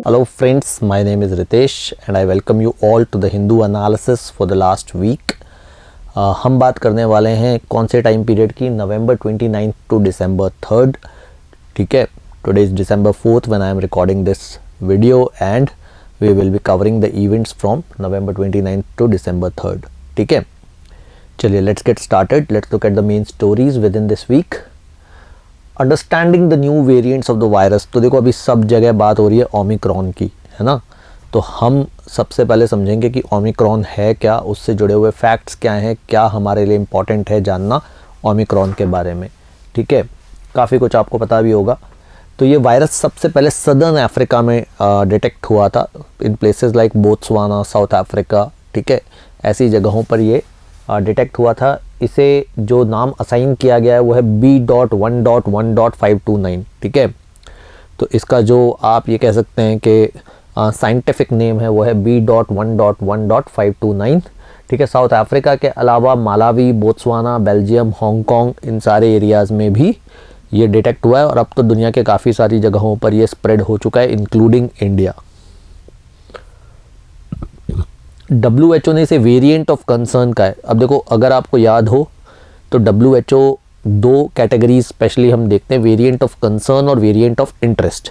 Hello friends, my name is Ritesh and I welcome you all to the Hindu analysis for the last week. हम बात करने वाले हैं कौन से टाइम पीरियड की, नवंबर 29 टू दिसंबर 3rd. ठीक है, today is December 4th when I am recording this video and we will be covering the events from November 29 to December 3rd. ठीक है, चलिए let's get started. Let's look at the main stories within this week. Understanding the new variants of the virus. तो देखो अभी सब जगह बात हो रही है ओमिक्रॉन की, है ना. तो हम सबसे पहले समझेंगे कि ओमिक्रॉन है क्या, उससे जुड़े हुए फैक्ट्स क्या हैं, क्या हमारे लिए इम्पॉर्टेंट है जानना ओमिक्रॉन के बारे में. ठीक है, काफ़ी कुछ आपको पता भी होगा. तो ये वायरस सबसे पहले सदर्न अफ्रीका में डिटेक्ट हुआ था, in places like Botswana, south Africa. ठीक है, ऐसी जगहों पर ये डिटेक्ट हुआ था. इसे जो नाम असाइन किया गया है वो है B.1.1.529. ठीक है, तो इसका जो आप ये कह सकते हैं कि साइंटिफिक नेम है वो है B.1.1.529. ठीक है, साउथ अफ्रीका के अलावा मालावी, बोत्सवाना, बेल्जियम, हांगकांग, इन सारे एरियाज़ में भी ये डिटेक्ट हुआ है और अब तो दुनिया के काफ़ी सारी जगहों पर ये स्प्रेड हो चुका है, इंक्लूडिंग इंडिया. WHO ने इसे वेरिएंट ऑफ कंसर्न का है. अब देखो अगर आपको याद हो तो WHO दो कैटेगरीज स्पेशली हम देखते हैं, वेरिएंट ऑफ कंसर्न और variant of interest.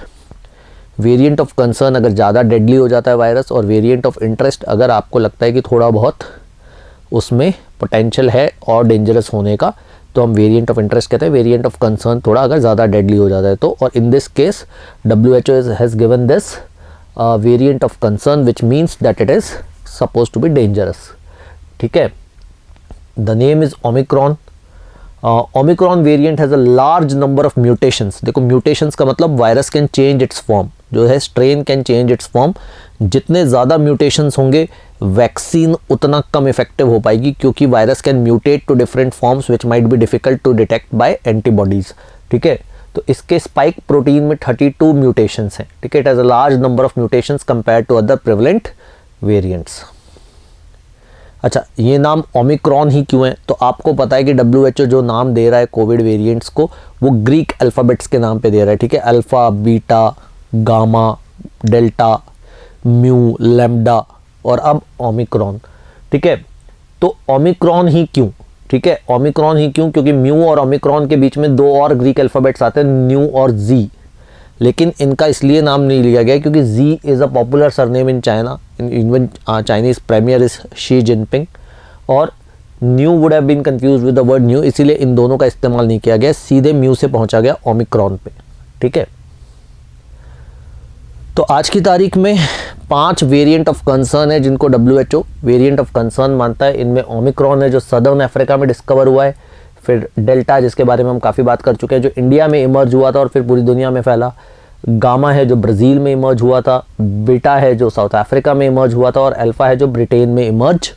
Variant of concern अगर ज़्यादा डेडली हो जाता है वायरस, और वेरिएंट ऑफ इंटरेस्ट अगर आपको लगता है कि थोड़ा बहुत उसमें पोटेंशियल है और डेंजरस होने का, तो हम वेरिएंट ऑफ इंटरेस्ट कहते हैं. वेरिएंट ऑफ कंसर्न थोड़ा अगर ज़्यादा डेडली हो जाता है तो. और in this case WHO has given this variant of concern which means that it is supposed to be dangerous. ठीक है, the name is Omicron. Omicron variant has a large number of mutations. देखो mutations का मतलब virus can change it's form, जो है strain can change it's form. जितने ज़्यादा mutations होंगे वैक्सीन उतना कम इफेक्टिव हो पाएगी, क्योंकि virus can mutate to different forms which might be difficult to detect by antibodies. ठीक है, तो इसके स्पाइक प्रोटीन में 32 म्यूटेशंस हैं. ठीक है, it has a large number of mutations compare to other prevalent variants. अच्छा, ये नाम ओमिक्रॉन ही क्यों है? तो आपको पता है कि WHO जो नाम दे रहा है कोविड वेरिएंट्स को, वो ग्रीक अल्फ़ाबेट्स के नाम पे दे रहा है. ठीक है, alpha, beta, gamma, delta, mu, lambda और अब ओमिक्रॉन. ठीक है, तो ओमिक्रॉन ही क्यों? ठीक है, ओमिक्रॉन ही क्यों? क्योंकि म्यू और ओमिक्रॉन के बीच में दो और ग्रीक अल्फ़ाबेट्स आते हैं, न्यू और जी. लेकिन इनका इसलिए नाम नहीं लिया गया क्योंकि Xi is a popular surname in China. Even Chinese premier is Xi Jinping, और new would have been confuse with the word new, इसीलिए इन दोनों का इस्तेमाल नहीं किया गया, सीधे म्यू से पहुंचा गया ओमिक्रॉन पे. ठीक है, तो आज की तारीख में 5 वेरिएंट ऑफ कंसर्न है जिनको WHO वेरिएंट ऑफ कंसर्न मानता है. इनमें ओमिक्रॉन है जो सदर्न अफ्रीका में डिस्कवर हुआ है, फिर डेल्टा जिसके बारे में हम काफ़ी बात कर चुके हैं जो इंडिया में इमर्ज हुआ था और फिर पूरी दुनिया में फैला, गामा है जो ब्राज़ील में इमर्ज हुआ था, बीटा है जो साउथ अफ्रीका में इमर्ज हुआ था, और अल्फ़ा है जो ब्रिटेन में इमर्ज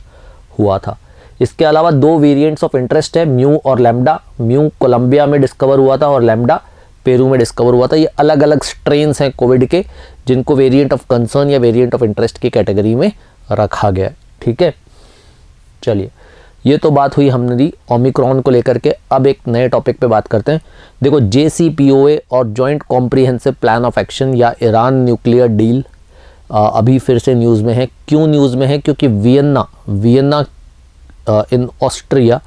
हुआ था. इसके अलावा 2 वेरिएंट्स ऑफ इंटरेस्ट है, म्यू और लैम्डा. म्यू कोलंबिया में डिस्कवर हुआ था और लैम्डा पेरू में डिस्कवर हुआ था. ये अलग अलग स्ट्रेन्स हैं कोविड के जिनको वेरिएंट ऑफ कंसर्न या वेरिएंट ऑफ इंटरेस्ट की कैटेगरी में रखा गया है. ठीक है, चलिए ये तो बात हुई हमने ओमिक्रॉन को लेकर के. अब एक नए टॉपिक पे बात करते हैं. देखो JCPOA और joint comprehensive plan of action या ईरान न्यूक्लियर डील अभी फिर से न्यूज़ में है. क्यों न्यूज़ में है? क्योंकि वियना इन ऑस्ट्रिया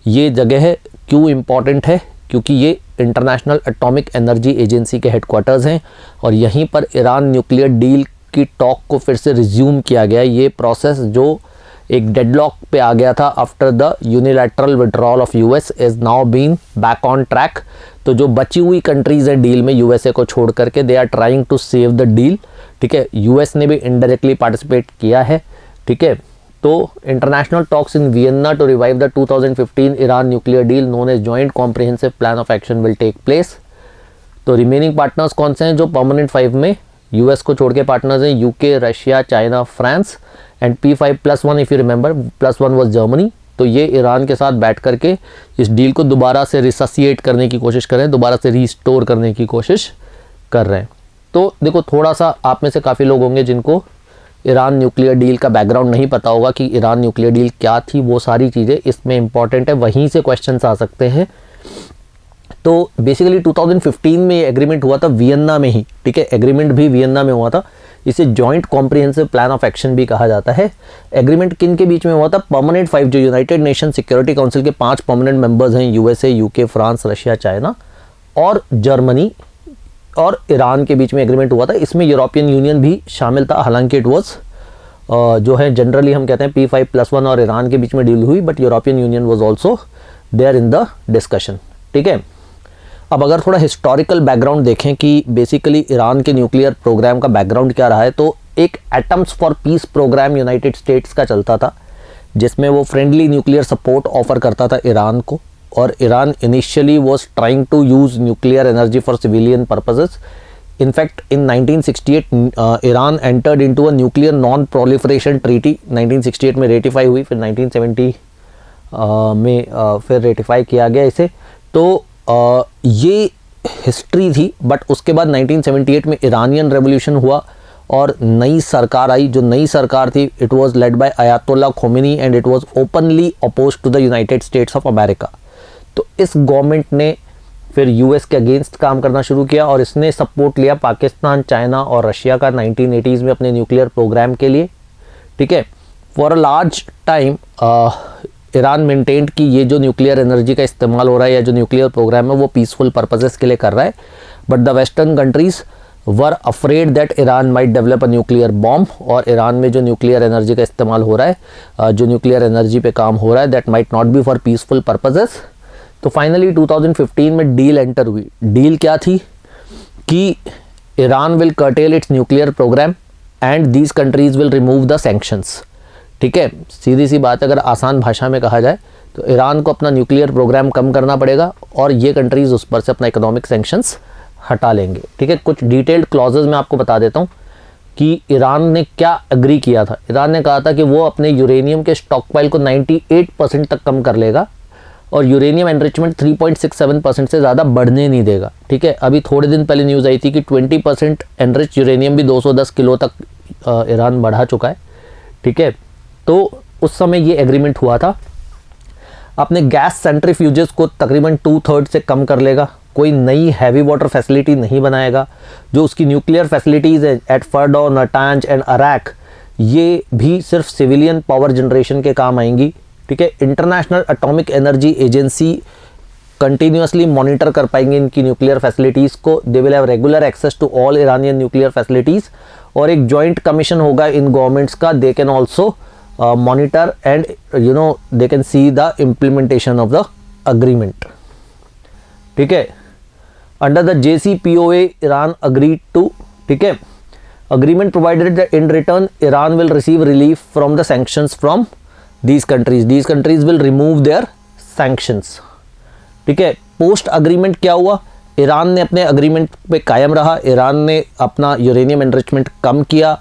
ये जगह है. क्यों इम्पॉर्टेंट है? क्योंकि ये इंटरनेशनल एटॉमिक एनर्जी एजेंसी के हेडक्वार्टर्स हैं और यहीं पर ईरान न्यूक्लियर डील की टॉक को फिर से रिज्यूम किया गया. ये प्रोसेस जो एक डेडलॉक पे आ गया था after the unilateral withdrawal of US is now been back on track. तो जो बची हुई कंट्रीज़ हैं डील में USA को छोड़ करके, they are trying to save the deal. ठीक है, US ने भी इनडायरेक्टली पार्टिसिपेट किया है. ठीक है, तो international talks in Vienna to revive the 2015 Iran nuclear deal known as joint comprehensive plan of action will take place. तो रिमेनिंग पार्टनर्स कौन से हैं जो परमानेंट 5 में US को छोड़ के पार्टनर्स हैं? UK, Russia, China, France and P5+1 if you remember, +1 was Germany. तो ये ईरान के साथ बैठ करके इस डील को दोबारा से रिससिएट करने की कोशिश कर रहे हैं, दोबारा से रीस्टोर करने की कोशिश कर रहे हैं. तो देखो थोड़ा सा आप में से काफ़ी लोग होंगे जिनको ईरान न्यूक्लियर डील का बैकग्राउंड नहीं पता होगा कि ईरान न्यूक्लियर डील क्या थी. वो सारी चीज़ें इसमें इंपॉर्टेंट है, वहीं से क्वेश्चंस आ सकते हैं तो बेसिकली 2015 में ये एग्रीमेंट हुआ था वियन्ना में ही, ठीक है, एग्रीमेंट भी वियन्ना में हुआ था। इसे joint comprehensive plan of action भी कहा जाता है। एग्रीमेंट किन के बीच में हुआ था? परमानेंट 5 जो यूनाइटेड नेशन सिक्योरिटी काउंसिल के 5 परमानेंट मेंबर्स हैं, USA, UK, France, Russia, China और जर्मनी और ईरान के बीच में एग्रीमेंट हुआ था। इसमें यूरोपियन यूनियन भी शामिल था, हालांकि इट वॉज जो है जनरली हम कहते हैं P5+1 और ईरान के बीच में डील हुई, but European Union was also there in the discussion, ठीक है। अब अगर थोड़ा हिस्टोरिकल बैकग्राउंड देखें कि बेसिकली ईरान के न्यूक्लियर प्रोग्राम का बैकग्राउंड क्या रहा है, तो एक atoms for peace program United States का चलता था, जिसमें वो फ्रेंडली न्यूक्लियर सपोर्ट ऑफर करता था ईरान को, और Iran initially was trying to use nuclear energy for civilian purposes. In fact in 1968 Iran entered into a nuclear non proliferation treaty, 1968 में रेटिफाई हुई, फिर 1970 में फिर रेटिफाई किया गया इसे। तो ये हिस्ट्री थी, बट उसके बाद 1978 में ईरानियन रेवोल्यूशन हुआ और नई सरकार आई। जो नई सरकार थी, it was led by Ayatollah Khomeini and it was openly opposed to the United States of America. तो इस गवर्नमेंट ने फिर यूएस के अगेंस्ट काम करना शुरू किया और इसने सपोर्ट लिया पाकिस्तान, चाइना और रशिया का 1980s में अपने न्यूक्लियर प्रोग्राम के लिए, ठीक है। For a large time Iran maintained कि ये जो न्यूक्लियर एनर्जी का इस्तेमाल हो रहा है या जो न्यूक्लियर प्रोग्राम है वो पीसफुल पर्पसेस के लिए कर रहा है, but the western countries were afraid that Iran might develop a nuclear bomb, और ईरान में जो न्यूक्लियर एनर्जी का इस्तेमाल हो रहा है, जो न्यूक्लियर एनर्जी पे काम हो रहा है, that might not be for peaceful purposes. तो फाइनली 2015 में डील एंटर हुई। डील क्या थी कि Iran will curtail its nuclear program and these countries will remove the sanctions, ठीक है। सीधी सी बात, अगर आसान भाषा में कहा जाए तो ईरान को अपना न्यूक्लियर प्रोग्राम कम करना पड़ेगा और ये कंट्रीज़ उस पर से अपना इकोनॉमिक सैंक्शंस हटा लेंगे, ठीक है। कुछ डिटेल्ड क्लॉजेज मैं आपको बता देता हूँ कि ईरान ने क्या एग्री किया था। ईरान ने कहा था कि वो अपने यूरेनियम के स्टॉकपाइल को 98% तक कम कर लेगा और यूरेनियम एनरिचमेंट 3.67% से ज़्यादा बढ़ने नहीं देगा, ठीक है। अभी थोड़े दिन पहले न्यूज़ आई थी कि 20% एनरिच यूरेनियम भी 210 किलो तक ईरान बढ़ा चुका है, ठीक है। तो उस समय ये एग्रीमेंट हुआ था। अपने गैस सेंट्रीफ्यूजेस को तकरीबन 2/3 से कम कर लेगा, कोई नई हैवी वाटर फैसिलिटी नहीं बनाएगा। जो उसकी न्यूक्लियर फैसिलिटीज़ है एट फर्डो, नटांज एंड अरैक, ये भी सिर्फ सिविलियन पावर जनरेशन के काम आएंगी, ठीक है। International atomic energy agency continuously monitor कर पाएंगे इनकी न्यूक्लियर फैसिलिटीज़ को। They will have regular access to all Iranian nuclear facilities, और एक जॉइंट कमीशन होगा इन गवर्नमेंट्स का। They can also monitor and they can see the implementation of the agreement, ठीक है। under the JCPOA Iran agreed to, ठीक है, agreement provided that in return Iran will receive relief from the sanctions from these countries will remove their sanctions, ठीक है। Post agreement क्या हुआ? Iran ने अपने अग्रीमेंट पे कायम रहा, ईरान ने अपना यूरेनियम एनरिचमेंट कम किया,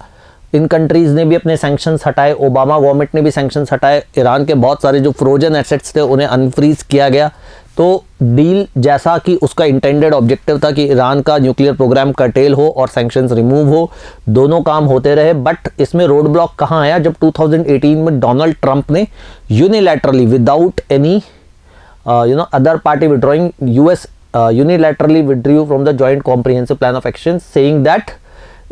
इन कंट्रीज़ ने भी अपने सैंक्शंस हटाए, ओबामा गवर्नमेंट ने भी सैंक्शंस हटाए, ईरान के बहुत सारे जो फ्रोजन एसेट्स थे उन्हें अनफ्रीज किया गया। तो डील जैसा कि उसका इंटेंडेड ऑब्जेक्टिव था कि ईरान का न्यूक्लियर प्रोग्राम कर्टेल हो और सैंक्शंस रिमूव हो, दोनों काम होते रहे। बट इसमें रोड ब्लॉक कहाँ आया? जब 2018 में डोनाल्ड ट्रंप ने unilaterally without any other party withdrawing, US unilaterally withdrew from the joint comprehensive plan of action, saying that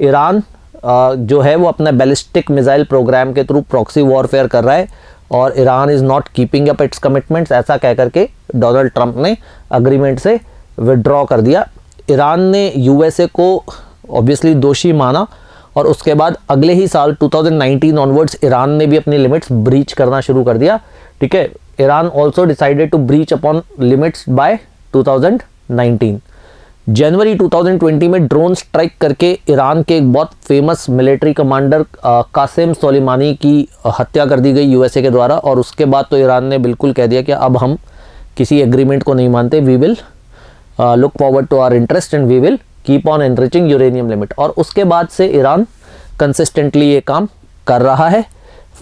Iran जो है वो अपना बैलिस्टिक मिसाइल प्रोग्राम के थ्रू प्रॉक्सी वॉरफेयर कर रहा है और Iran is not keeping up it's commitments, ऐसा कह करके डोनाल्ड ट्रंप ने अग्रीमेंट से विड्रॉ कर दिया। ईरान ने यूएसए को ऑब्वियसली दोषी माना और उसके बाद अगले ही साल 2019 ऑनवर्ड्स ईरान ने भी अपनी लिमिट्स ब्रीच करना शुरू कर दिया, ठीक है। Iran also decided to breach upon limits by 2019। जनवरी 2020 में ड्रोन स्ट्राइक करके ईरान के एक बहुत famous military commander Qasem Soleimani की हत्या कर दी गई यूएसए के द्वारा, और उसके बाद तो ईरान ने बिल्कुल कह दिया कि अब हम किसी एग्रीमेंट को नहीं मानते, we will look forward to our interest and we will keep on enriching uranium limit. और उसके बाद से ईरान कंसिस्टेंटली ये काम कर रहा है।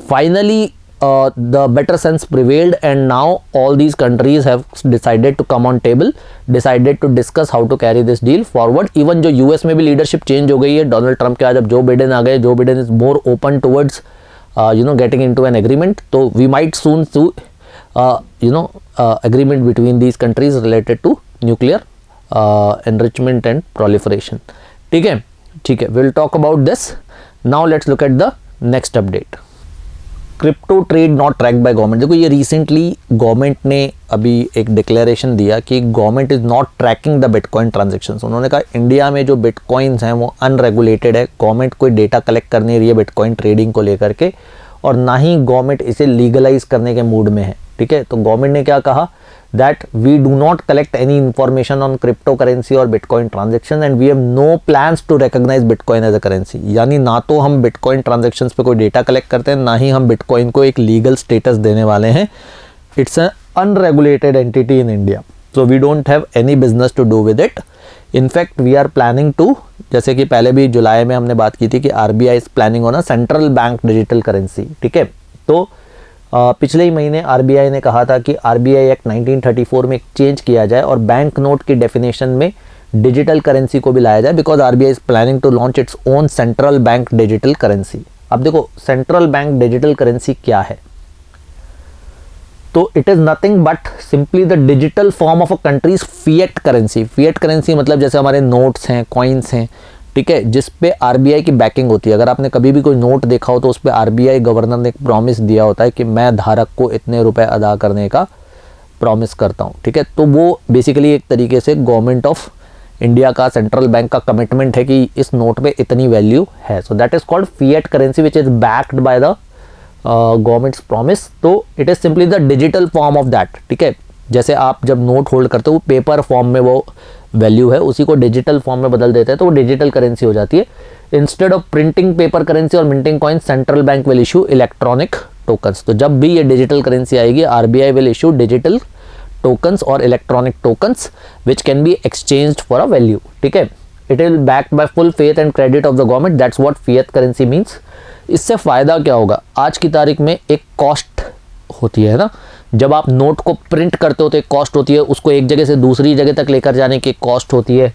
Finally the better sense prevailed and now all these countries have decided to come on table, decided to discuss how to carry this deal forward. Even जो यूएस में भी लीडरशिप चेंज हो गई है, डोनाल्ड ट्रंप के आज अब Joe Biden आ गए, Joe Biden is more open towards getting into an agreement. तो we might soon see agreement between these countries related to nuclear enrichment and proliferation. ठीक है, ठीक है, will talk about this. Now let's look at the next update. Crypto trade not tracked by government. देखो ये recently government ने अभी एक declaration दिया कि government is not tracking the bitcoin transactions. उन्होंने कहा इंडिया में जो बिटकॉइंस हैं वो अनरेगुलेटेड है, गवर्नमेंट कोई डेटा कलेक्ट कर नहीं रही है बिटकॉइन ट्रेडिंग को लेकर के, और ना ही गवर्नमेंट इसे लीगलाइज करने के मूड में है। ठीक है, तो गवर्नमेंट ने क्या कहा, that we do not collect any information on crypto currency और bitcoin transaction and we have no plans to recognize bitcoin as a currency. यानी ना तो हम बिटकॉइन ट्रांजेक्शंस पे कोई डेटा कलेक्ट करते हैं, ना ही हम बिटकॉइन को एक लीगल स्टेटस देने वाले हैं। It's an unregulated entity in India, so we don't have any business to do with it. In fact we are planning to, जैसे कि पहले भी जुलाई में हमने बात की थी कि RBI is planning on a central bank digital currency. ठीक है, तो पिछले ही महीने आरबीआई ने कहा था कि आरबीआई एक्ट 1934 में एक चेंज किया जाए और बैंक नोट की डेफिनेशन में डिजिटल करेंसी को भी लाया जाए, because RBI is planning to launch its own central bank digital currency. अब देखो सेंट्रल बैंक डिजिटल करेंसी क्या है, तो it is nothing but simply the digital form of a country's fiat currency. Fiat currency मतलब जैसे हमारे notes हैं, coins हैं, ठीक है, जिस पे आरबीआई की बैकिंग होती है। अगर आपने कभी भी कोई नोट देखा हो तो उस पे आरबीआई गवर्नर ने एक प्रॉमिस दिया होता है कि मैं धारक को इतने रुपए अदा करने का प्रॉमिस करता हूँ। ठीक है, तो वो बेसिकली एक तरीके से गवर्नमेंट ऑफ इंडिया का, सेंट्रल बैंक का कमिटमेंट है कि इस नोट पे इतनी वैल्यू है। So that is called fiat currency which is backed by the government's promise. तो it is simply the digital form of that. ठीक है, जैसे आप जब नोट होल्ड करते हो पेपर फॉर्म में वो वैल्यू है, उसी को डिजिटल फॉर्म में बदल देते हैं तो वो डिजिटल करेंसी हो जाती है। Instead of printing paper currency और minting coin, central bank will issue electronic tokens. तो जब भी ये डिजिटल करेंसी आएगी RBI will issue digital tokens और electronic tokens which can be exchanged for a value. ठीक है, it is backed by full faith and credit of the government, that's what fiat currency means. इससे फायदा क्या होगा, आज की तारीख में एक कॉस्ट होती है ना, जब आप नोट को प्रिंट करते हो तो एक कॉस्ट होती है, उसको एक जगह से दूसरी जगह तक लेकर जाने की कॉस्ट होती है।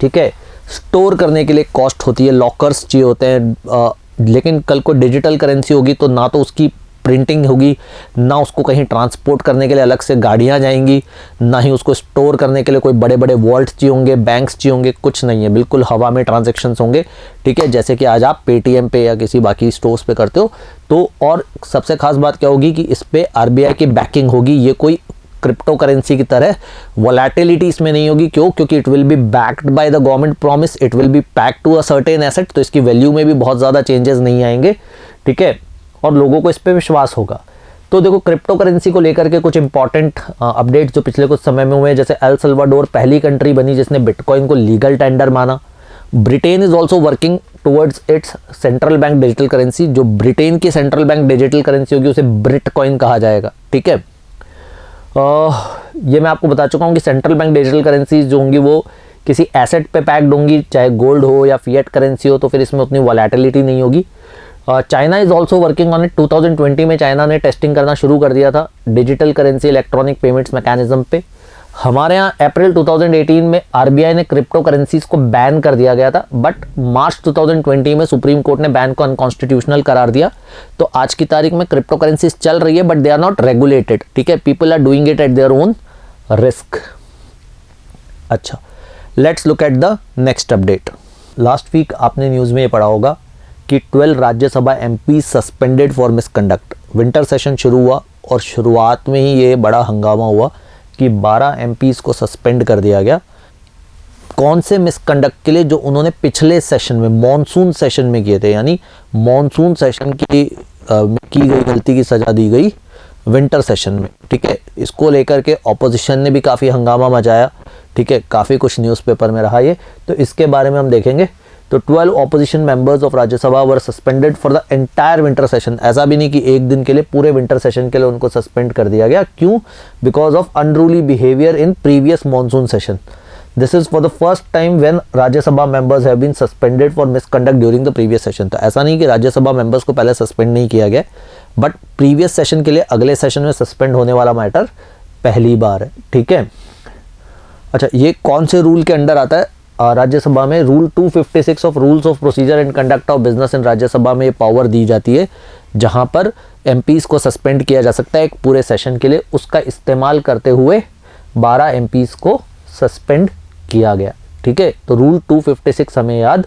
ठीक है, स्टोर करने के लिए कॉस्ट होती है, लॉकर्स चाहिए होते हैं। लेकिन कल को डिजिटल करेंसी होगी तो ना तो उसकी प्रिंटिंग होगी, ना उसको कहीं ट्रांसपोर्ट करने के लिए अलग से गाड़ियाँ जाएंगी, ना ही उसको स्टोर करने के लिए कोई बड़े बड़े वॉल्ट चाहिए होंगे, बैंक्स चाहिए होंगे, कुछ नहीं है, बिल्कुल हवा में ट्रांजैक्शंस होंगे। ठीक है, जैसे कि आज आप पेटीएम पे या किसी बाकी स्टोर्स पे करते हो। तो और सबसे खास बात क्या होगी कि इस पे आरबीआई की बैकिंग होगी। ये कोई क्रिप्टो करेंसी की तरह वोलेटिलिटी इसमें नहीं होगी। क्यों? क्योंकि it will be backed by the government promise, it will be packed to a certain asset, तो इसकी वैल्यू में भी बहुत ज़्यादा चेंजेस नहीं आएंगे। ठीक है, और लोगों को इस पे विश्वास होगा। तो देखो क्रिप्टो करेंसी को लेकर के कुछ इंपॉर्टेंट अपडेट्स जो पिछले कुछ समय में हुए, जैसे एल सल्वाडोर पहली कंट्री बनी जिसने बिटकॉइन को लीगल टेंडर माना। Britain is also working towards it's central bank digital currency. जो ब्रिटेन की सेंट्रल बैंक डिजिटल करेंसी होगी उसे ब्रिटकॉइन कहा जाएगा। ठीक है, ये मैं आपको बता चुका हूँ कि सेंट्रल बैंक डिजिटल करेंसी जो होंगी वो किसी एसेट पे पैक्ड होंगी, चाहे गोल्ड हो या फिएट करेंसी हो, तो फिर इसमें उतनी वोलेटिलिटी नहीं होगी। China is also working on it. 2020 में चाइना ने टेस्टिंग करना शुरू कर दिया था digital currency electronic payments mechanism पे। हमारे यहाँ अप्रैल 2018 में आरबीआई ने क्रिप्टो करेंसीज को बैन कर दिया गया था, बट मार्च 2020 में सुप्रीम कोर्ट ने बैन को अनकॉन्स्टिट्यूशनल करार दिया। तो आज की तारीख में क्रिप्टो करेंसीज चल रही है but they are not regulated. ठीक है, people are doing it at their own risk. अच्छा, let's look at the next update. Last week आपने न्यूज़ में ये पढ़ा होगा कि 12 Rajya Sabha MP suspended for misconduct. Winter session शुरू हुआ और शुरुआत में ही ये बड़ा हंगामा हुआ कि 12 एमपीज़ को सस्पेंड कर दिया गया। कौन से मिसकंडक्ट के लिए? जो उन्होंने पिछले सेशन में मॉनसून सेशन में किए थे, यानी मॉनसून सेशन की गई गलती की सज़ा दी गई विंटर सेशन में। ठीक है, इसको लेकर के ऑपोजिशन ने भी काफ़ी हंगामा मचाया। ठीक है, काफ़ी कुछ न्यूज़पेपर में रहा ये, तो इसके बारे में हम देखेंगे। तो 12 opposition members of Rajya Sabha were suspended for the entire winter session. ऐसा भी नहीं कि एक दिन के लिए, पूरे विंटर सेशन के लिए उनको सस्पेंड कर दिया गया। क्यों? Because of unruly behaviour in previous monsoon session. This is for the first time when Rajya Sabha members have been suspended for misconduct during the previous session. तो ऐसा नहीं कि राज्यसभा मेंबर्स को पहले सस्पेंड नहीं किया गया, बट प्रीवियस सेशन के लिए अगले सेशन में सस्पेंड होने वाला मैटर पहली बार है। ठीक है, अच्छा, ये कौन से रूल के अंडर आता है? राज्यसभा में rule 256 of rules of procedure and conduct of business in Rajya Sabha में ये पावर दी जाती है जहां पर एमपीज़ को सस्पेंड किया जा सकता है एक पूरे सेशन के लिए। उसका इस्तेमाल करते हुए 12 एमपीज़ को सस्पेंड किया गया। ठीक है, तो रूल 256 हमें याद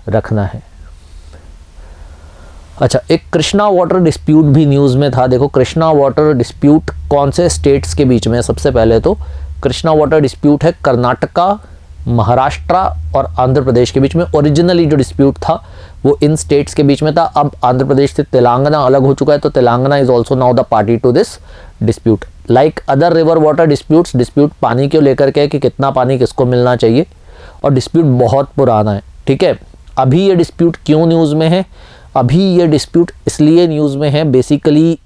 रखना है। अच्छा, एक कृष्णा वाटर डिस्प्यूट भी न्यूज़ में था। देखो कृष्णा वाटर डिस्प्यूट कौन से स्टेट्स के बीच में है? सबसे पहले तो कृष्णा वाटर डिस्प्यूट है कर्नाटका, महाराष्ट्र और आंध्र प्रदेश के बीच में। ओरिजिनली जो डिस्प्यूट था वो इन स्टेट्स के बीच में था। अब आंध्र प्रदेश से तेलंगाना अलग हो चुका है, तो Telangana is also now the party to this dispute. Like other river water disputes, dispute पानी को लेकर के कि कितना पानी किसको मिलना चाहिए, और डिस्प्यूट बहुत पुराना है। ठीक है, अभी ये डिस्प्यूट क्यों न्यूज़ में है? अभी ये डिस्प्यूट इसलिए न्यूज़ में है, बेसिकली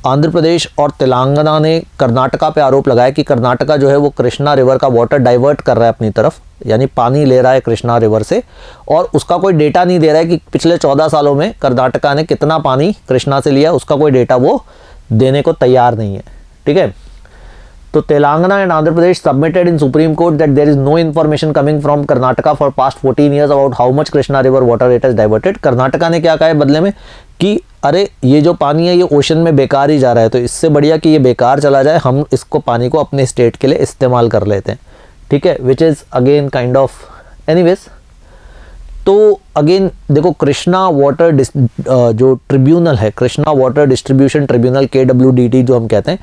आंध्र प्रदेश और तेलंगाना ने कर्नाटका पे आरोप लगाया कि कर्नाटका जो है वो कृष्णा रिवर का वाटर डाइवर्ट कर रहा है अपनी तरफ, यानी पानी ले रहा है कृष्णा रिवर से, और उसका कोई डेटा नहीं दे रहा है कि पिछले 14 सालों में कर्नाटका ने कितना पानी कृष्णा से लिया, उसका कोई डेटा वो देने को तैयार नहीं है। ठीक है, तो Telangana and Andhra Pradesh submitted in supreme court that there is no information coming from Karnataka for past 14 years about how much Krishna river water it is diverted. Karnataka ने क्या कहा है बदले में कि अरे ये जो पानी है ये ओशन में बेकार ही जा रहा है, तो इससे बढ़िया कि ये बेकार चला जाए, हम इसको पानी को अपने स्टेट के लिए इस्तेमाल कर लेते हैं। ठीक है, which is again kind of anyways. तो अगेन देखो कृष्णा वाटर जो ट्रिब्यूनल है, Krishna water distribution tribunal KWDT जो हम कहते हैं,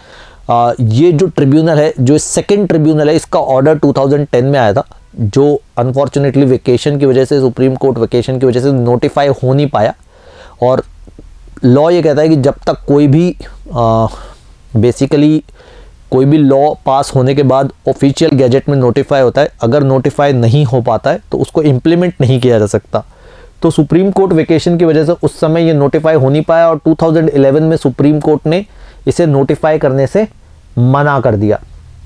ये जो ट्रिब्यूनल है, जो सेकंड ट्रिब्यूनल है, इसका ऑर्डर 2010 में आया था, जो अनफॉर्चुनेटली वेकेशन की वजह से, सुप्रीम कोर्ट वेकेशन की वजह से नोटिफाई हो नहीं पाया। और लॉ ये कहता है कि जब तक कोई भी बेसिकली कोई भी लॉ पास होने के बाद ऑफिशियल गैजेट में नोटिफाई होता है, अगर नोटिफाई नहीं हो पाता है तो उसको इम्प्लीमेंट नहीं किया जा सकता। तो सुप्रीम कोर्ट वेकेशन की वजह से उस समय ये नोटिफाई हो नहीं पाया, और 2011 में सुप्रीम कोर्ट ने इसे नोटिफाई करने से मना कर दिया।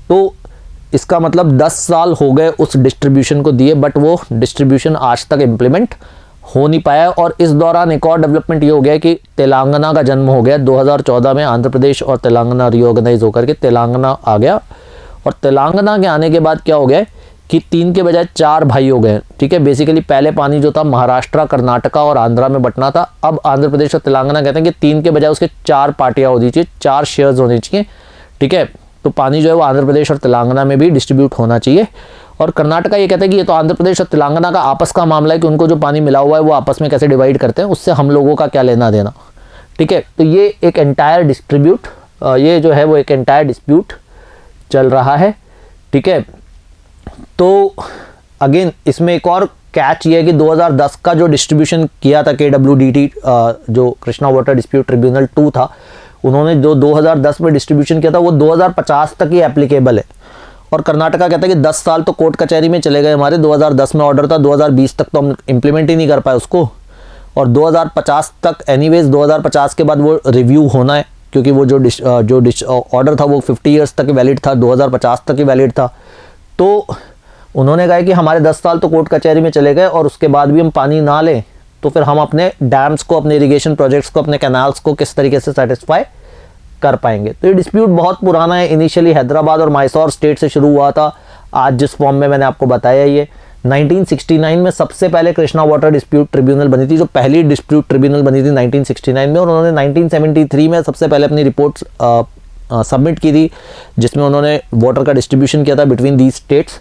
तो इसका मतलब 10 साल हो गए उस डिस्ट्रीब्यूशन को दिए, बट वो डिस्ट्रीब्यूशन आज तक इम्प्लीमेंट हो नहीं पाया। और इस दौरान एक और डेवलपमेंट ये हो गया कि तेलंगाना का जन्म हो गया 2014 में। आंध्र प्रदेश और तेलंगाना रीऑर्गेनाइज होकर के तेलंगाना आ गया, और तेलंगाना के आने के बाद क्या हो गया कि 3 के बजाय 4 भाई हो गए। ठीक है, बेसिकली पहले पानी जो था महाराष्ट्र, कर्नाटका और आंध्रा में बंटना था। अब आंध्र प्रदेश और तेलंगाना कहते हैं कि 3 के बजाय उसके 4 पार्टियां होनी चाहिए, 4 शेयर्स होने चाहिए। ठीक है, तो पानी जो है वो आंध्र प्रदेश और तेलंगाना में भी डिस्ट्रीब्यूट होना चाहिए। और कर्नाटका ये कहता है कि ये तो आंध्र प्रदेश और तेलंगाना का आपस का मामला है कि उनको जो पानी मिला हुआ है वो आपस में कैसे डिवाइड करते हैं, उससे हम लोगों का क्या लेना देना। ठीक है, तो ये एक एंटायर डिस्ट्रीब्यूट, ये जो है वो एक एंटायर डिस्प्यूट चल रहा है। ठीक है, तो अगेन इसमें एक और कैच ये है कि 2010 का जो डिस्ट्रीब्यूशन किया था KWDT, जो कृष्णा वाटर डिस्प्यूट ट्रिब्यूनल 2 था, उन्होंने जो 2010 में डिस्ट्रीब्यूशन किया था वो 2050 तक ही एप्लीकेबल है। और कर्नाटका कहता है कि 10 साल तो कोर्ट कचहरी में चले गए हमारे, 2010 में ऑर्डर था, 2020 तक तो हम इम्प्लीमेंट ही नहीं कर पाए उसको, और 2050 तक एनीवेज 2050 के बाद वो रिव्यू होना है, क्योंकि वो जो ऑर्डर था वो 50 ईयर्स तक वैलिड था, 2050 तक ही वैलिड था। तो उन्होंने कहा कि हमारे 10 साल तो कोर्ट कचहरी में चले गए, और उसके बाद भी हम पानी ना लें तो फिर हम अपने डैम्स को, अपने इरिगेशन प्रोजेक्ट्स को, अपने कैनाल्स को किस तरीके से सेटिस्फाई कर पाएंगे। तो ये डिस्प्यूट बहुत पुराना है, इनिशियली हैदराबाद और मैसूर स्टेट से शुरू हुआ था, आज जिस फॉर्म में मैंने आपको बताया। ये 1969 में सबसे पहले कृष्णा वाटर डिस्प्यूट ट्रिब्यूनल बनी थी, जो पहली डिस्प्यूट ट्रिब्यूनल बनी थी 1969 में, और उन्होंने 1973 में सबसे पहले अपनी रिपोर्ट्स सबमिट की थी, जिसमें उन्होंने वाटर का डिस्ट्रीब्यूशन किया था between these states.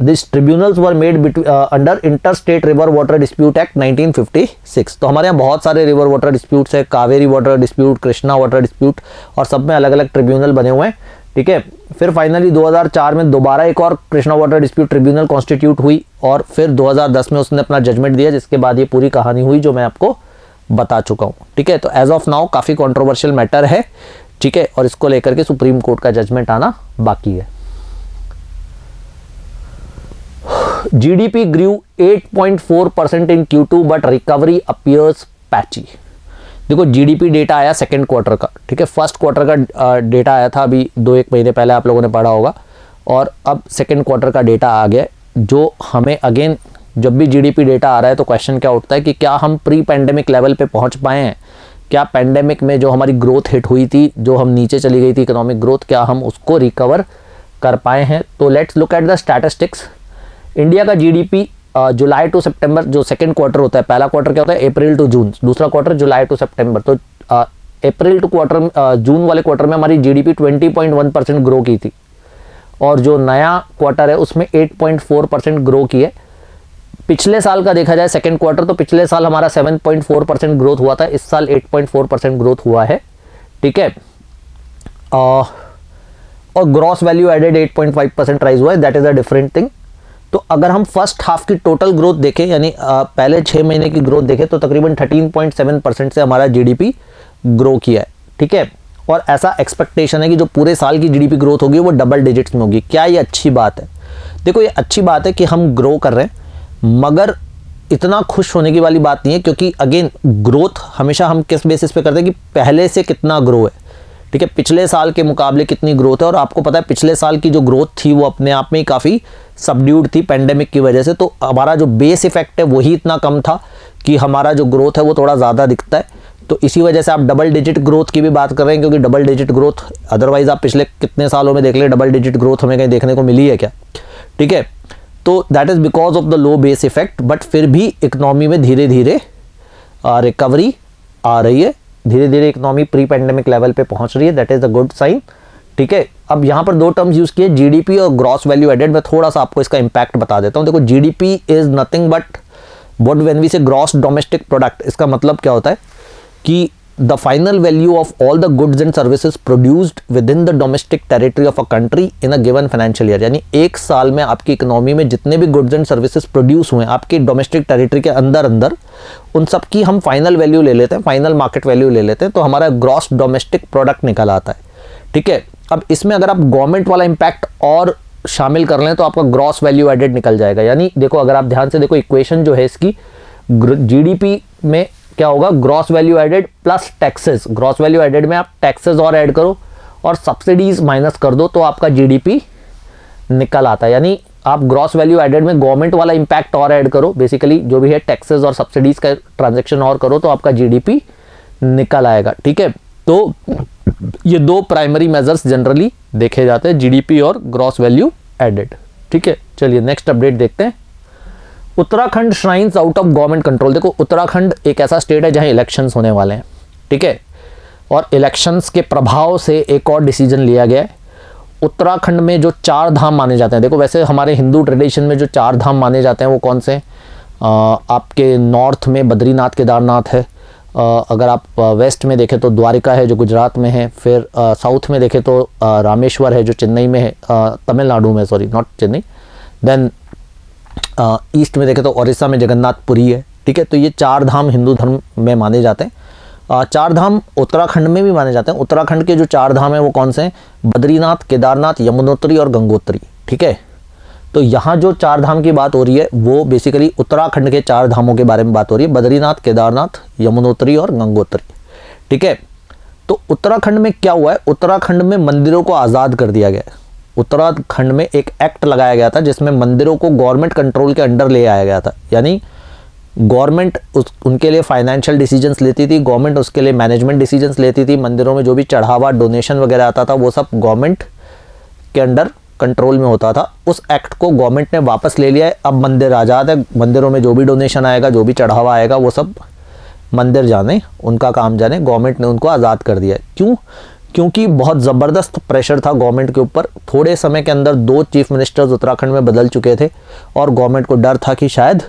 This tribunals were made under inter state river water dispute act 1956। तो हमारे यहाँ बहुत सारे रिवर वाटर डिस्प्यूट्स है, Kaveri water dispute, Krishna water dispute, और सब में अलग अलग ट्रिब्यूनल बने हुए हैं। ठीक है, फिर फाइनली 2004 में दोबारा एक और Krishna water dispute tribunal constitute हुई, और फिर 2010 में उसने अपना जजमेंट दिया, जिसके बाद ये पूरी कहानी हुई जो मैं आपको बता चुका हूँ। ठीक है, तो एज ऑफ नाउ काफ़ी कॉन्ट्रोवर्शियल मैटर है। ठीक है, और इसको लेकर के सुप्रीम कोर्ट का जजमेंट आना बाकी है। GDP grew 8.4% in Q2 but recovery appears patchy। देखो GDP डेटा आया सेकेंड क्वार्टर का, ठीक है, फर्स्ट क्वार्टर का डेटा आया था अभी 2-1 महीने पहले, आप लोगों ने पढ़ा होगा, और अब सेकेंड क्वार्टर का डेटा आ गया, जो हमें अगेन जब भी GDP डेटा आ रहा है तो क्वेश्चन क्या उठता है कि क्या हम प्री पैंडेमिक लेवल पे पहुंच पाए हैं, क्या पैंडेमिक में जो हमारी ग्रोथ हिट हुई थी, जो हम नीचे चली गई थी इकोनॉमिक ग्रोथ, क्या हम उसको रिकवर कर पाए हैं। तो let's look at the statistics. India का GDP जुलाई टू सितंबर, जो सेकंड क्वार्टर होता है, पहला क्वार्टर क्या होता है अप्रैल टू जून, दूसरा क्वार्टर जुलाई टू सितंबर, तो अप्रैल टू क्वार्टर जून वाले क्वार्टर में हमारी GDP 20.1% ग्रो की थी। और जो नया क्वार्टर है उसमें 8.4% ग्रो की है। पिछले साल का देखा जाए सेकंड क्वार्टर, तो पिछले साल हमारा 7.4% ग्रोथ हुआ था, इस साल 8.4% ग्रोथ हुआ है, ठीक है। और ग्रॉस वैल्यू एडेड 8.5% राइज हुआ है, that is a different thing. तो अगर हम फर्स्ट हाफ की टोटल ग्रोथ देखें, यानी पहले 6 महीने की ग्रोथ देखें, तो तकरीबन 13.7% से हमारा जीडीपी ग्रो किया है, ठीक है। और ऐसा एक्सपेक्टेशन है कि जो पूरे साल की जीडीपी ग्रोथ होगी वो डबल डिजिट्स में होगी। क्या ये अच्छी बात है? देखो, ये अच्छी बात है कि हम ग्रो कर रहे हैं, मगर इतना खुश होने की वाली बात नहीं है, क्योंकि अगेन ग्रोथ हमेशा हम किस बेसिस पे करते हैं कि पहले से कितना ग्रो है, ठीक है, पिछले साल के मुकाबले कितनी ग्रोथ है। और आपको पता है पिछले साल की जो ग्रोथ थी वो अपने आप में ही काफ़ी सबड्यूड थी पेंडेमिक की वजह से, तो हमारा जो बेस इफेक्ट है वही इतना कम था कि हमारा जो ग्रोथ है वो थोड़ा ज़्यादा दिखता है। तो इसी वजह से आप डबल डिजिट ग्रोथ की भी बात कर रहे हैं, क्योंकि डबल डिजिट ग्रोथ अदरवाइज आप पिछले कितने सालों में देख ले, डबल डिजिट ग्रोथ हमें कहीं देखने को मिली है क्या, ठीक है। तो that is because of the low base effect, but फिर भी इकोनॉमी में धीरे धीरे रिकवरी आ रही है, धीरे धीरे इकोनॉमी प्री पेंडेमिक लेवल पे पहुंच रही है, that is a good sign, ठीक है। अब यहाँ पर 2 टर्म्स यूज किए, जीडीपी और ग्रॉस वैल्यू एडेड। मैं थोड़ा सा आपको इसका इंपैक्ट बता देता हूँ। देखो, GDP is nothing but what when we say gross domestic product, इसका मतलब क्या होता है कि the final value of all the goods and services produced with in the domestic territory of a country in a given financial year. यानी एक साल में आपकी इकोनॉमी में जितने भी गुड्स एंड सर्विसेज प्रोड्यूस हुए आपकी डोमेस्टिक टेरिटरी के अंदर अंदर, उन सब की हम फाइनल वैल्यू ले लेते हैं, फाइनल मार्केट वैल्यू ले लेते हैं, तो हमारा ग्रॉस डोमेस्टिक प्रोडक्ट निकल आता है, ठीक है। अब इसमें अगर आप गवर्नमेंट वाला इंपैक्ट और शामिल कर लें तो आपका ग्रॉस वैल्यू एडेड निकल जाएगा। यानी देखो, अगर आप ध्यान से देखो इक्वेशन जो है इसकी, जीडीपी में क्या होगा, gross value added plus taxes. Gross value added में आप टैक्सेस और ऐड करो और सब्सिडीज माइनस कर दो तो आपका जीडीपी निकल आता है। यानी आप ग्रॉस वैल्यू एडेड में गवर्नमेंट वाला इंपैक्ट और ऐड करो, बेसिकली जो भी है टैक्सेस और सब्सिडीज का ट्रांजैक्शन और करो तो आपका जीडीपी निकल आएगा, ठीक है। तो ये 2 प्राइमरी मेजर्स जनरली देखे जाते हैं, जीडीपी और ग्रॉस वैल्यू एडेड, ठीक है। चलिए नेक्स्ट अपडेट देखते हैं। Uttarakhand shrines out of government control. देखो, उत्तराखंड एक ऐसा स्टेट है जहां इलेक्शंस होने वाले हैं, ठीक है, और इलेक्शंस के प्रभाव से एक और डिसीजन लिया गया है। उत्तराखंड में जो 4 धाम माने जाते हैं, देखो वैसे हमारे हिंदू ट्रेडिशन में जो 4 धाम माने जाते हैं वो कौन से हैं? आपके नॉर्थ में बद्रीनाथ केदारनाथ है, अगर आप वेस्ट में देखें तो द्वारिका है जो गुजरात में है, फिर साउथ में देखें तो रामेश्वर है जो चेन्नई में है, तमिलनाडु में, sorry not Chennai, then east में देखें तो ओडिशा में जगन्नाथपुरी है, ठीक है। तो ये 4 धाम हिंदू धर्म में माने जाते हैं। 4 धाम उत्तराखंड में भी माने जाते हैं। उत्तराखंड के जो 4 धाम हैं वो कौन से हैं? बद्रीनाथ, केदारनाथ, यमुनोत्री और गंगोत्री, ठीक है। तो यहाँ जो 4 धाम की बात हो रही है वो बेसिकली उत्तराखंड के 4 धामों के बारे में बात हो रही है, बद्रीनाथ, केदारनाथ, यमुनोत्री और गंगोत्री, ठीक है। तो उत्तराखंड में क्या हुआ है? उत्तराखंड में मंदिरों को आज़ाद कर दिया गया है। उत्तराखंड में एक एक्ट लगाया गया था जिसमें मंदिरों को गवर्नमेंट कंट्रोल के अंडर ले आया गया था। यानी गवर्नमेंट उनके लिए फाइनेंशियल डिसीजंस लेती थी, गवर्नमेंट उसके लिए मैनेजमेंट डिसीजंस लेती थी, मंदिरों में जो भी चढ़ावा डोनेशन वगैरह आता था वो सब गवर्नमेंट के अंडर कंट्रोल में होता था। उस एक्ट को गवर्नमेंट ने वापस ले लिया है। अब मंदिर आज़ाद है, मंदिरों में जो भी डोनेशन आएगा, जो भी चढ़ावा आएगा वो सब मंदिर जाने, उनका काम जाने, गवर्नमेंट ने उनको आज़ाद कर दिया है। क्यों? क्योंकि बहुत ज़बरदस्त प्रेशर था गवर्नमेंट के ऊपर। थोड़े समय के अंदर 2 चीफ मिनिस्टर्स उत्तराखंड में बदल चुके थे और गवर्नमेंट को डर था कि शायद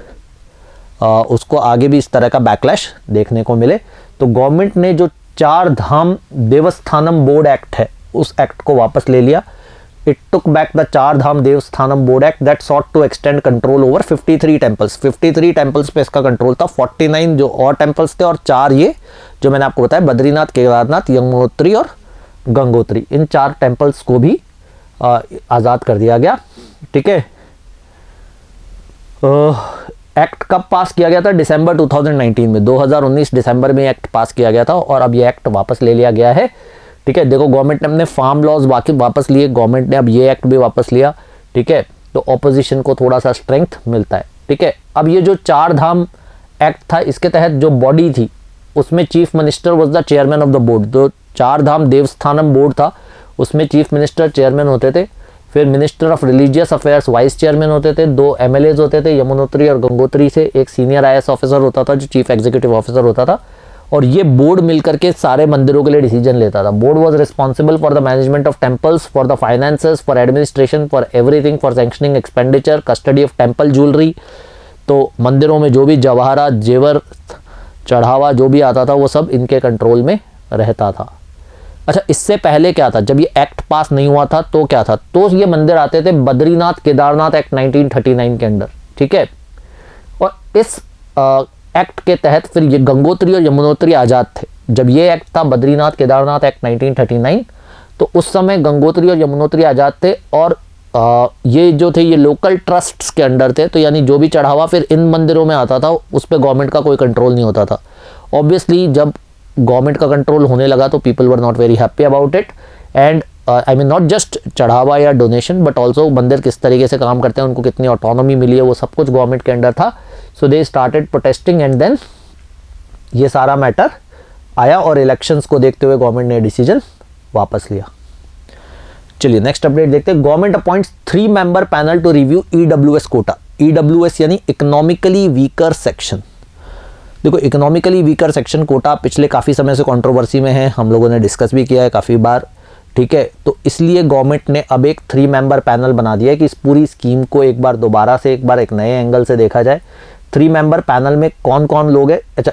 उसको आगे भी इस तरह का बैकलैश देखने को मिले। तो गवर्नमेंट ने जो 4 धाम देवस्थानम बोर्ड एक्ट है उस एक्ट को वापस ले लिया। It took back the 4 Dham Devasthanam board act that sought to extend control over 53 temples. 53 temples पे इसका कंट्रोल था। 49 जो और टेम्पल्स थे और 4 ये जो मैंने आपको बताया, बद्रीनाथ, केदारनाथ, यमुनोत्री और गंगोत्री, इन 4 टेम्पल्स को भी आज़ाद कर दिया गया, ठीक है। एक्ट कब पास किया गया था? दिसंबर 2019 में, 2019 दिसंबर में एक्ट पास किया गया था और अब ये एक्ट वापस ले लिया गया है, ठीक है। देखो, गवर्नमेंट ने अपने फार्म लॉज वापस लिए, गवर्नमेंट ने अब ये एक्ट भी वापस लिया, ठीक है। तो ऑपोजिशन को थोड़ा सा स्ट्रेंथ मिलता है, ठीक है। अब ये जो 4 धाम एक्ट था, इसके तहत जो बॉडी थी उसमें chief minister was the chairman of the board. जो 4 धाम देवस्थानम बोर्ड था उसमें चीफ मिनिस्टर चेयरमैन होते थे, फिर minister of religious affairs vice chairman होते थे, 2 MLAs होते थे, यमुनोत्री और गंगोत्री से एक सीनियर IAS ऑफिसर होता था जो चीफ एग्जीक्यूटिव ऑफिसर होता था, और ये बोर्ड मिलकर के सारे मंदिरों के लिए डिसीजन लेता था। Board was responsible for the management of temples, for the finances, for administration, for everything, for sanctioning expenditure, custody of temple jewellery. तो मंदिरों में जो भी जवाहरात, जेवर, चढ़ावा जो भी आता था वो सब इनके कंट्रोल में रहता था। अच्छा, इससे पहले क्या था, जब ये एक्ट पास नहीं हुआ था तो क्या था, तो ये मंदिर आते थे बद्रीनाथ केदारनाथ एक्ट 1939 के अंडर, ठीक है। और इस एक्ट के तहत फिर ये गंगोत्री और यमुनोत्री आज़ाद थे। जब ये एक्ट था बद्रीनाथ केदारनाथ एक्ट 1939, तो उस समय गंगोत्री और यमुनोत्री आज़ाद थे और ये जो थे ये लोकल ट्रस्ट्स के अंडर थे। तो यानी जो भी चढ़ावा फिर इन मंदिरों में आता था उस पर गवर्नमेंट का कोई कंट्रोल नहीं होता था। ऑब्वियसली जब गवर्नमेंट का कंट्रोल होने लगा तो people were not very happy about it. And I mean not just चढ़ावा या डोनेशन बट ऑल्सो मंदिर किस तरीके से काम करते हैं, उनको कितनी ऑटोनॉमी मिली है, वो सब कुछ गवर्नमेंट के अंडर था। So they started protesting and then ये सारा मैटर आया और इलेक्शंस को देखते हुए गवर्नमेंट ने डिसीजन वापस लिया। चलिए नेक्स्ट अपडेट देखते हैं। Government appoints 3 member panel to review EWS quota. EWS यानी इकोनॉमिकली वीकर सेक्शन। देखो, इकोनॉमिकली वीकर सेक्शन कोटा पिछले काफ़ी समय से कंट्रोवर्सी में है, हम लोगों ने डिस्कस भी किया है काफ़ी बार, ठीक है। तो इसलिए गवर्नमेंट ने अब एक 3 मेंबर पैनल बना दिया है कि इस पूरी स्कीम को एक बार दोबारा से एक बार एक नए एंगल से देखा जाए। 3 मेंबर पैनल में कौन कौन लोग हैं। अच्छा,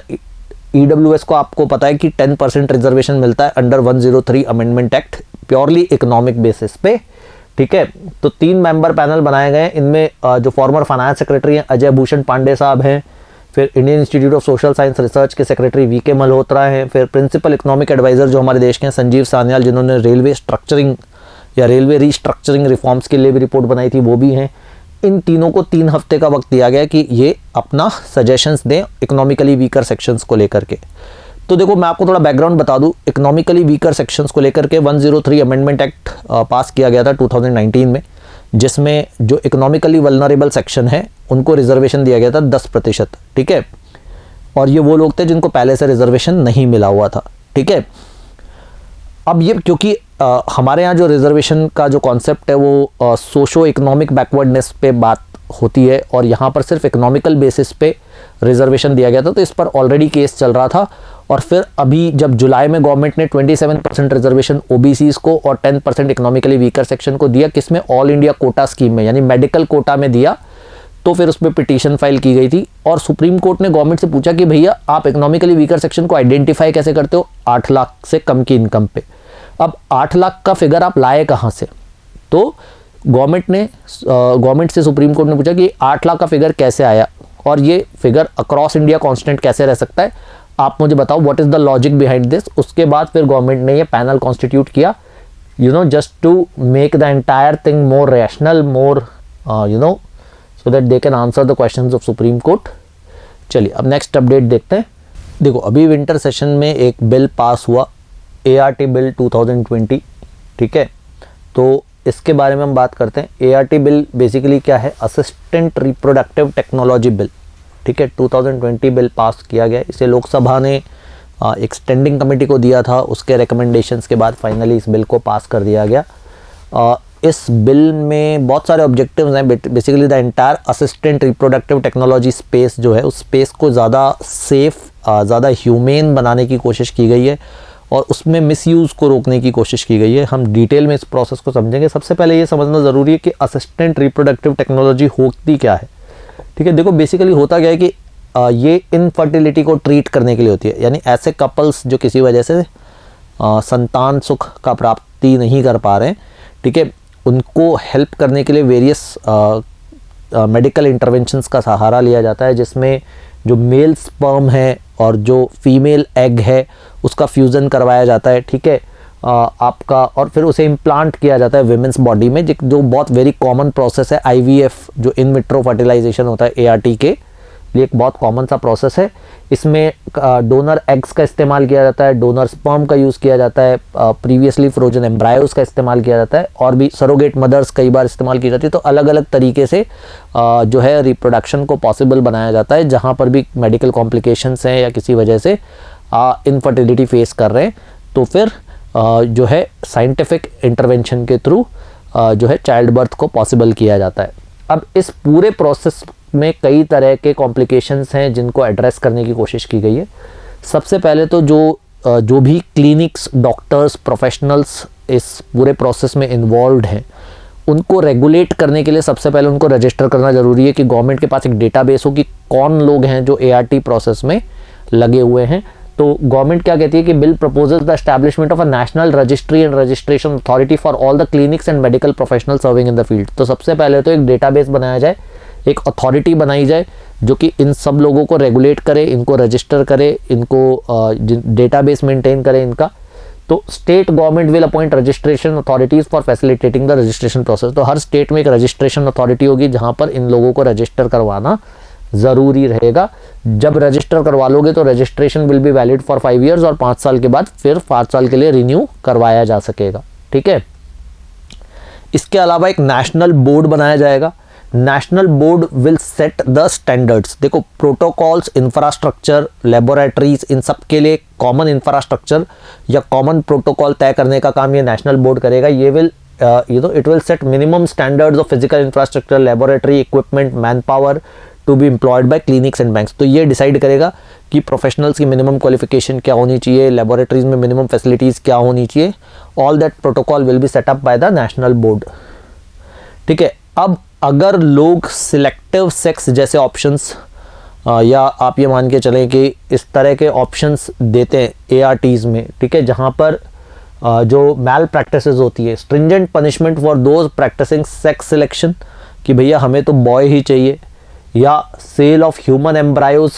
ईडब्ल्यूएस को आपको पता है कि 10% रिजर्वेशन मिलता है under 103 amendment act, purely economic basis पे, ठीक है। तो 3 मेंबर पैनल बनाए गए हैं। इनमें जो फॉर्मर फाइनेंस सेक्रेटरी हैं अजय भूषण पांडे साहब हैं, फिर Indian institute of social science research के सेक्रेटरी वीके मल्होत्रा हैं, फिर प्रिंसिपल इकोनॉमिक एडवाइजर जो हमारे देश के हैं संजीव सान्याल, जिन्होंने रेलवे स्ट्रक्चरिंग या रेलवे रीस्ट्रक्चरिंग रिफॉर्म्स के लिए भी रिपोर्ट बनाई थी, वो भी हैं। इन तीनों को 3 हफ्ते का वक्त दिया गया कि ये अपना सजेशंस दें इकोनॉमिकली वीकर सेक्शंस को लेकर के। तो देखो, मैं आपको थोड़ा बैकग्राउंड बता दूं। इकोनॉमिकली वीकर सेक्शंस को लेकर के 103 अमेंडमेंट एक्ट पास किया गया था 2019 में, जिसमें जो इकोनॉमिकली वल्नरेबल सेक्शन है उनको रिजर्वेशन दिया गया था 10%, ठीक है। और ये वो लोग थे जिनको पहले से रिजर्वेशन नहीं मिला हुआ था, ठीक है। अब ये क्योंकि हमारे यहाँ जो रिजर्वेशन का जो कॉन्सेप्ट है वो सोशो इकोनॉमिक बैकवर्डनेस पे बात होती है और यहाँ पर सिर्फ इकोनॉमिकल बेसिस पे रिजर्वेशन दिया गया था, तो इस पर ऑलरेडी केस चल रहा था। और फिर अभी जब जुलाई में गवर्नमेंट ने 27% रिजर्वेशन ओबीसीज को और 10% इकोनॉमिकली वीकर सेक्शन को दिया, किसमें, ऑल इंडिया कोटा स्कीम में, यानी मेडिकल कोटा में दिया। तो फिर उस पर पिटीशन फाइल की गई थी और सुप्रीम कोर्ट ने गवर्नमेंट से पूछा कि भैया आप इकोनॉमिकली वीकर सेक्शन को आइडेंटिफाई कैसे करते हो 8 लाख से कम की इनकम पे। अब 8 लाख का फिगर आप लाए कहाँ से, तो गवर्नमेंट से सुप्रीम कोर्ट ने पूछा कि 8 लाख का फिगर कैसे आया और ये फिगर अक्रॉस इंडिया कांस्टेंट कैसे रह सकता है, आप मुझे बताओ, what is the logic behind this. उसके बाद फिर गवर्नमेंट ने ये पैनल कॉन्स्टिट्यूट किया, just to make the entire thing more rational, more so that they can answer the questions of supreme court. चलिए अब नेक्स्ट अपडेट देखते हैं। देखो, अभी विंटर सेशन में एक बिल पास हुआ, ART बिल 2020, ठीक है। तो इसके बारे में हम बात करते हैं। ART बिल बेसिकली क्या है, असिस्टेंट रिप्रोडक्टिव टेक्नोलॉजी बिल, ठीक है। 2020 बिल पास किया गया। इसे लोकसभा ने एक स्टैंडिंग कमेटी को दिया था, उसके रिकमेंडेशंस के बाद फाइनली इस बिल को पास कर दिया गया। इस बिल में बहुत सारे ऑब्जेक्टिव्स हैं। Basically the entire assistant reproductive technology space जो है, उस स्पेस को ज़्यादा सेफ, ज़्यादा ह्यूमेन बनाने की कोशिश की गई है और उसमें मिसयूज़ को रोकने की कोशिश की गई है। हम डिटेल में इस प्रोसेस को समझेंगे। सबसे पहले ये समझना ज़रूरी है कि असिस्टेंट रिप्रोडक्टिव टेक्नोलॉजी होती क्या है, ठीक है। देखो, बेसिकली होता क्या है कि ये इनफर्टिलिटी को ट्रीट करने के लिए होती है, यानी ऐसे कपल्स जो किसी वजह से संतान सुख का प्राप्ति नहीं कर पा रहे हैं, ठीक है, उनको हेल्प करने के लिए वेरियस मेडिकल इंटरवेंशंस का सहारा लिया जाता है, जिसमें जो मेल स्पर्म है और जो फीमेल एग है उसका फ्यूज़न करवाया जाता है, ठीक है, आपका, और फिर उसे इम्प्लांट किया जाता है विमेंस बॉडी में, जो बहुत वेरी कॉमन प्रोसेस है। IVF जो इन विट्रो फर्टिलाइजेशन होता है ART के लिए एक बहुत कॉमन सा प्रोसेस है। इसमें डोनर एग्स का इस्तेमाल किया जाता है, डोनर स्पर्म का यूज़ किया जाता है, प्रीवियसली फ्रोजन एम्ब्रायोज का इस्तेमाल किया जाता है और भी सरोगेट मदर्स कई बार इस्तेमाल की जाती है। तो अलग अलग तरीके से जो है रिप्रोडक्शन को पॉसिबल बनाया जाता है, जहाँ पर भी मेडिकल कॉम्प्लिकेशंस हैं या किसी वजह से इनफर्टिलिटी फेस कर रहे हैं, तो फिर जो है साइंटिफिक इंटरवेंशन के थ्रू जो है चाइल्ड बर्थ को पॉसिबल किया जाता है। अब इस पूरे प्रोसेस में कई तरह के कॉम्प्लिकेशंस हैं जिनको एड्रेस करने की कोशिश की गई है। सबसे पहले तो जो भी क्लिनिक्स, डॉक्टर्स, प्रोफेशनल्स इस पूरे प्रोसेस में इन्वॉल्व हैं, उनको रेगुलेट करने के लिए सबसे पहले उनको रजिस्टर करना ज़रूरी है कि गवर्नमेंट के पास एक डेटाबेस हो कि कौन लोग हैं जो ART प्रोसेस में लगे हुए हैं। तो गवर्नमेंट क्या कहती है कि bill proposes the establishment of a national registry and registration authority for all the clinics and medical professional serving in the field. तो सबसे पहले तो एक डेटाबेस बनाया जाए, एक अथॉरिटी बनाई जाए जो कि इन सब लोगों को रेगुलेट करे, इनको रजिस्टर करे, इनको डेटाबेस मेंटेन करे इनका। तो state government will appoint registration authorities for facilitating the registration process. तो हर स्टेट में एक रजिस्ट्रेशन अथॉरिटी होगी जहां पर इन लोगों को रजिस्टर करवाना ज़रूरी रहेगा। जब रजिस्टर करवा लोगे तो registration will be valid for 5 years और 5 साल के बाद फिर 5 साल के लिए रिन्यू करवाया जा सकेगा। ठीक है। इसके अलावा एक नेशनल बोर्ड बनाया जाएगा। National board will set the standards. देखो, प्रोटोकॉल्स, इंफ्रास्ट्रक्चर, लेबोरेटरीज, इन सब के लिए कॉमन इंफ्रास्ट्रक्चर या कॉमन प्रोटोकॉल तय करने का काम ये नेशनल बोर्ड करेगा। ये will it will set minimum standards of physical infrastructure, laboratory equipment, man power to be employed by clinics and banks. तो ये डिसाइड करेगा कि प्रोफेशनल्स की मिनिमम क्वालिफिकेशन क्या होनी चाहिए, लेबोरेटरीज में मिनिमम फैसिलिटीज़ क्या होनी चाहिए। All that protocol will be set up by the national board. ठीक है। अब अगर लोग सिलेक्टिव सेक्स जैसे ऑप्शंस या आप ये मान के चलें कि इस तरह के ऑप्शंस देते हैं ARTs में, ठीक है, जहाँ पर जो मैल प्रैक्टिसेस होती है, stringent punishment for those practising sex selection, कि भैया हमें तो बॉय ही चाहिए, या सेल ऑफ ह्यूमन एम्ब्रायोज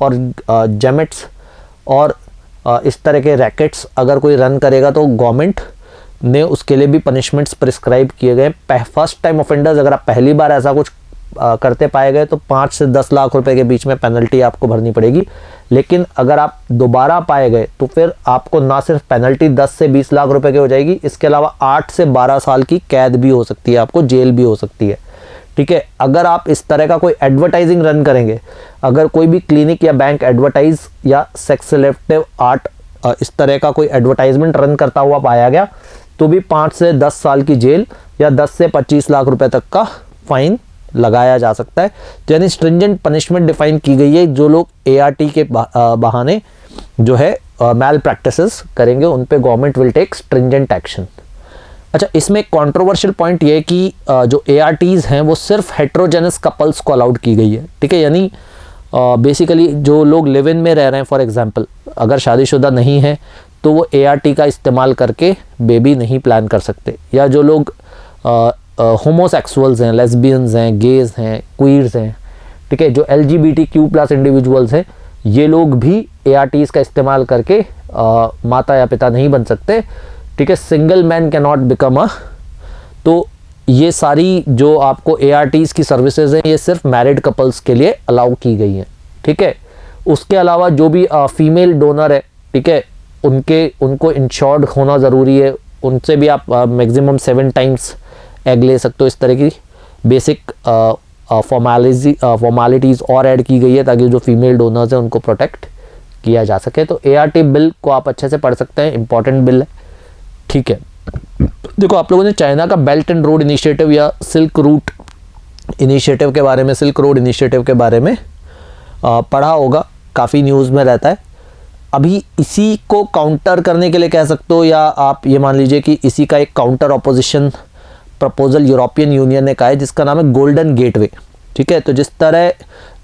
और जेमेट्स और इस तरह के रैकेट्स अगर कोई रन करेगा तो गवर्नमेंट ने उसके लिए भी पनिशमेंट्स प्रिस्क्राइब किए गए। फर्स्ट टाइम ऑफेंडर्स अगर आप पहली बार ऐसा कुछ करते पाए गए तो 5 से 10 लाख रुपए के बीच में पेनल्टी आपको भरनी पड़ेगी। लेकिन अगर आप दोबारा पाए गए तो फिर आपको ना सिर्फ पेनल्टी 10 से 20 लाख रुपए की हो जाएगी, इसके अलावा 8 से 12 साल की कैद भी हो सकती है, आपको जेल भी हो सकती है। ठीक है। अगर आप इस तरह का कोई एडवर्टाइजिंग रन करेंगे, अगर कोई भी क्लिनिक या बैंक एडवर्टाइज या सेक्स सिलेक्टिव आर्ट इस तरह का कोई एडवर्टाइजमेंट रन करता हुआ पाया गया तो भी 5 से 10 साल की जेल या 10 से 25 लाख रुपए तक का फाइन लगाया जा सकता है। तो यानी स्ट्रिंजेंट पनिशमेंट डिफाइन की गई है। जो लोग ART के बहाने जो है मैल प्रैक्टिसेस करेंगे उन पे government will take stringent action. अच्छा, इसमें एक कॉन्ट्रोवर्शियल पॉइंट ये है कि जो ARTs हैं वो सिर्फ हेट्रोजेनस कपल्स को अलाउड की गई है। ठीक है। यानी बेसिकली जो लोग लिव इन में रह रहे हैं, फॉर एग्जांपल अगर शादीशुदा नहीं है तो वो ART का इस्तेमाल करके बेबी नहीं प्लान कर सकते, या जो लोग होमोसेक्सुअल्स हैं, लेस्बियंस हैं, गेज हैं, क्वीर्स हैं, ठीक है, जो LGBTQ+ इंडिविजुअल्स हैं, ये लोग भी ARTs का इस्तेमाल करके माता या पिता नहीं बन सकते। ठीक है। Single man can not become a. तो ये सारी जो आपको ARTs की सर्विसेज हैं ये सिर्फ मैरिड कपल्स के लिए अलाउ की गई हैं। ठीक है। उसके अलावा जो भी फीमेल डोनर है, ठीक है, उनको इंश्योर्ड होना ज़रूरी है। उनसे भी आप मैक्सिमम 7 टाइम्स एग ले सकते हो। इस तरह की बेसिक फॉर्मेलिटीज़ और ऐड की गई है ताकि जो फीमेल डोनर्स हैं उनको प्रोटेक्ट किया जा सके। तो ART बिल को आप अच्छे से पढ़ सकते हैं, इंपॉर्टेंट बिल है। ठीक है। देखो, आप लोगों ने चाइना का बेल्ट एंड रोड इनिशिएटिव या सिल्क रूट इनिशिएटिव के बारे में, सिल्क रोड इनिशिएटिव के बारे में पढ़ा होगा, काफ़ी न्यूज़ में रहता है। अभी इसी को काउंटर करने के लिए कह सकते हो, या आप ये मान लीजिए कि इसी का एक counter opposition proposal European union ने कहा है जिसका नाम है गोल्डन गेटवे। ठीक है। तो जिस तरह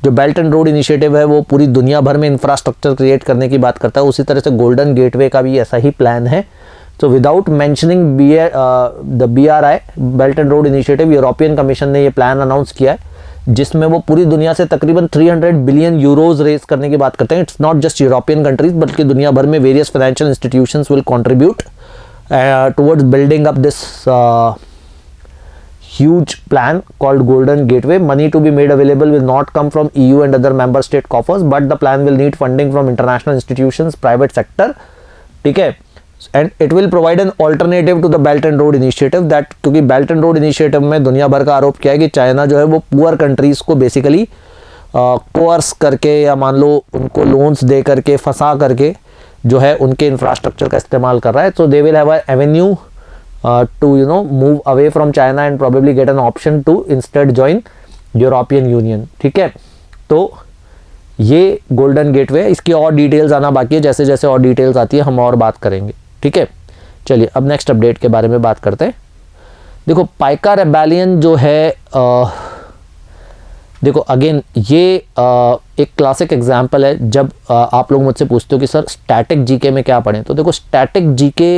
जो बेल्ट एंड रोड इनिशिएटिव है वो पूरी दुनिया भर में इंफ्रास्ट्रक्चर क्रिएट करने की बात करता है, उसी तरह से गोल्डन गेटवे का भी ऐसा ही प्लान है। तो without mentioning the BRI, belt and road initiative, European commission ने ये प्लान अनाउंस किया है जिसमें वो पूरी दुनिया से तकरीबन 300 बिलियन यूरोज रेज करने की बात करते हैं। It's not just European countries बल्कि दुनिया भर में various financial institutions will contribute towards building up this huge plan called Golden Gateway. Money to be made available will not come from EU and other member state coffers, but the plan will need funding from international institutions, private sector. ठीक है। And it will provide an alternative to the Belt and Road Initiative that, क्योंकि Belt and Road Initiative में दुनिया भर का आरोप किया है कि चाइना जो है वो पुअर कंट्रीज को बेसिकली कोर्स करके या मान लो उनको लोन्स दे करके फंसा करके जो है उनके इंफ्रास्ट्रक्चर का इस्तेमाल कर रहा है। तो दे will have a Avenue to move away from China and probably get an option to instead join European Union। ठीक है। तो ये गोल्डन गेटवे है। इसकी और डिटेल्स आना बाकी है, जैसे जैसे और डिटेल्स आती है हम और बात करेंगे, ठीक है। चलिए अब नेक्स्ट अपडेट के बारे में बात करते हैं। देखो पाइका रेबेलियन जो है देखो अगेन ये एक क्लासिक एग्जाम्पल है। जब आप लोग मुझसे पूछते हो कि सर स्टैटिक जीके में क्या पढ़ें, तो देखो स्टैटिक जीके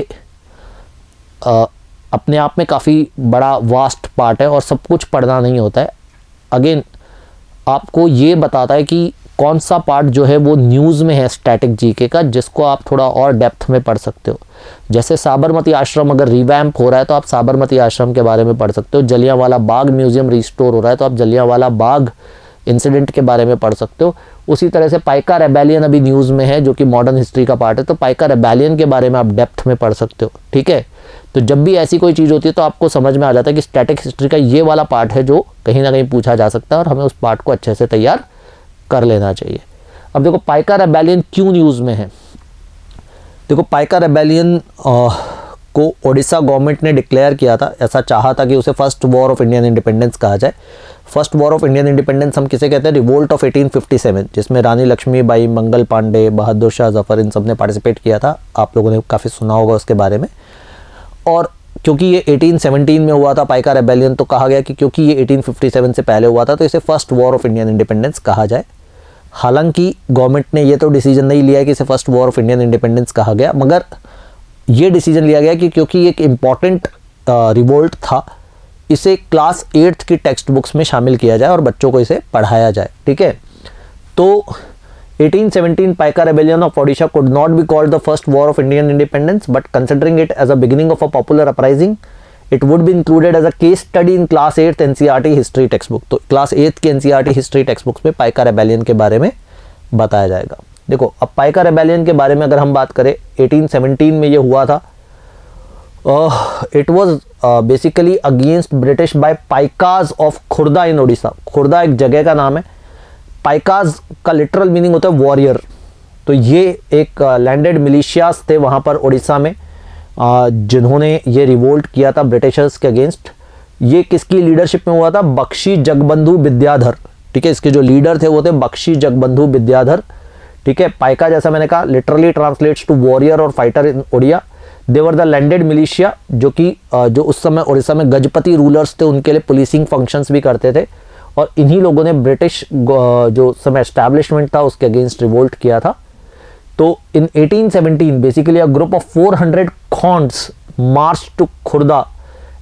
अपने आप में काफ़ी बड़ा वास्ट पार्ट है और सब कुछ पढ़ना नहीं होता है। अगेन आपको ये बताता है कि कौन सा पार्ट जो है वो न्यूज़ में है स्टैटिक जीके का, जिसको आप थोड़ा और डेप्थ में पढ़ सकते हो। जैसे साबरमती आश्रम अगर रिवैम्प हो रहा है तो आप साबरमती आश्रम के बारे में पढ़ सकते हो। जलियांवाला बाग म्यूजियम रिस्टोर हो रहा है तो आप जलियांवाला बाग इंसिडेंट के बारे में पढ़ सकते हो। उसी तरह से पाइका रेबेलियन अभी न्यूज़ में है जो कि मॉडर्न हिस्ट्री का पार्ट है, तो पाइका रेबेलियन के बारे में आप डेप्थ में पढ़ सकते हो, ठीक है। तो जब भी ऐसी कोई चीज़ होती है तो आपको समझ में आ जाता है कि स्टैटिक हिस्ट्री का ये वाला पार्ट है जो कहीं ना कहीं पूछा जा सकता है और हमें उस पार्ट को अच्छे से तैयार कर लेना चाहिए। अब देखो पाइका रेबेलियन क्यों न्यूज़ में है। देखो पाइका रेबेलियन को ओडिशा गवर्नमेंट ने डिक्लेयर किया था, ऐसा चाहा था कि उसे first war of Indian independence कहा जाए। First war of Indian independence हम किसे कहते हैं, रिवोल्ट ऑफ 1857, जिसमें रानी लक्ष्मीबाई, मंगल पांडे, बहादुर शाह जफर इन सब ने पार्टिसिपेट किया था। आप लोगों ने काफ़ी सुना होगा उसके बारे में। और क्योंकि ये 1817 में हुआ था पाइका रेबेलियन, तो कहा गया कि क्योंकि ये 1857 से पहले हुआ था तो इसे first war of Indian independence कहा जाए। हालांकि गवर्नमेंट ने ये तो डिसीजन नहीं लिया कि इसे first war of Indian independence कहा गया, मगर ये डिसीजन लिया गया कि क्योंकि एक इम्पॉर्टेंट रिवोल्ट था, इसे क्लास 8th की टेक्स्ट बुक्स में शामिल किया जाए और बच्चों को इसे पढ़ाया जाए, ठीक है। तो 1817 Paika rebellion of Odisha could not be called the first war of Indian independence, but considering it as a beginning of a popular uprising, it would be included as a case study in class 8th NCERT history textbook। तो class 8th की NCERT history textbooks में Paika rebellion के बारे में बताया जाएगा। देखो अब पाइका रेबेलियन के बारे में अगर हम बात करें, 1817 में ये हुआ था। It was basically against British by Paikas of Khurda in Odisha. Khurda एक जगह का नाम है। पाइकाज का लिटरल मीनिंग होता है वॉरियर। तो ये एक लैंडेड मिलिशियाज थे वहाँ पर उड़ीसा में, जिन्होंने ये रिवोल्ट किया था ब्रिटिशर्स के अगेंस्ट। ये किसकी लीडरशिप में हुआ था, बख्शी जगबंधु विद्याधर, ठीक है। इसके जो लीडर थे वो थे बख्शी जगबंधु विद्याधर, ठीक है। पाइका जैसा मैंने कहा लिटरली ट्रांसलेट्स टू वॉरियर और fighter in Odia. They were the landed militia, जो कि जो उस समय उड़ीसा में गजपति रूलर्स थे, उनके लिए पुलिसिंग फंक्शंस भी करते थे। और इन्हीं लोगों ने ब्रिटिश जो समय एस्टैब्लिशमेंट था उसके अगेंस्ट रिवोल्ट किया था। तो in 1817 basically a group of 400 Khonds march to Khurda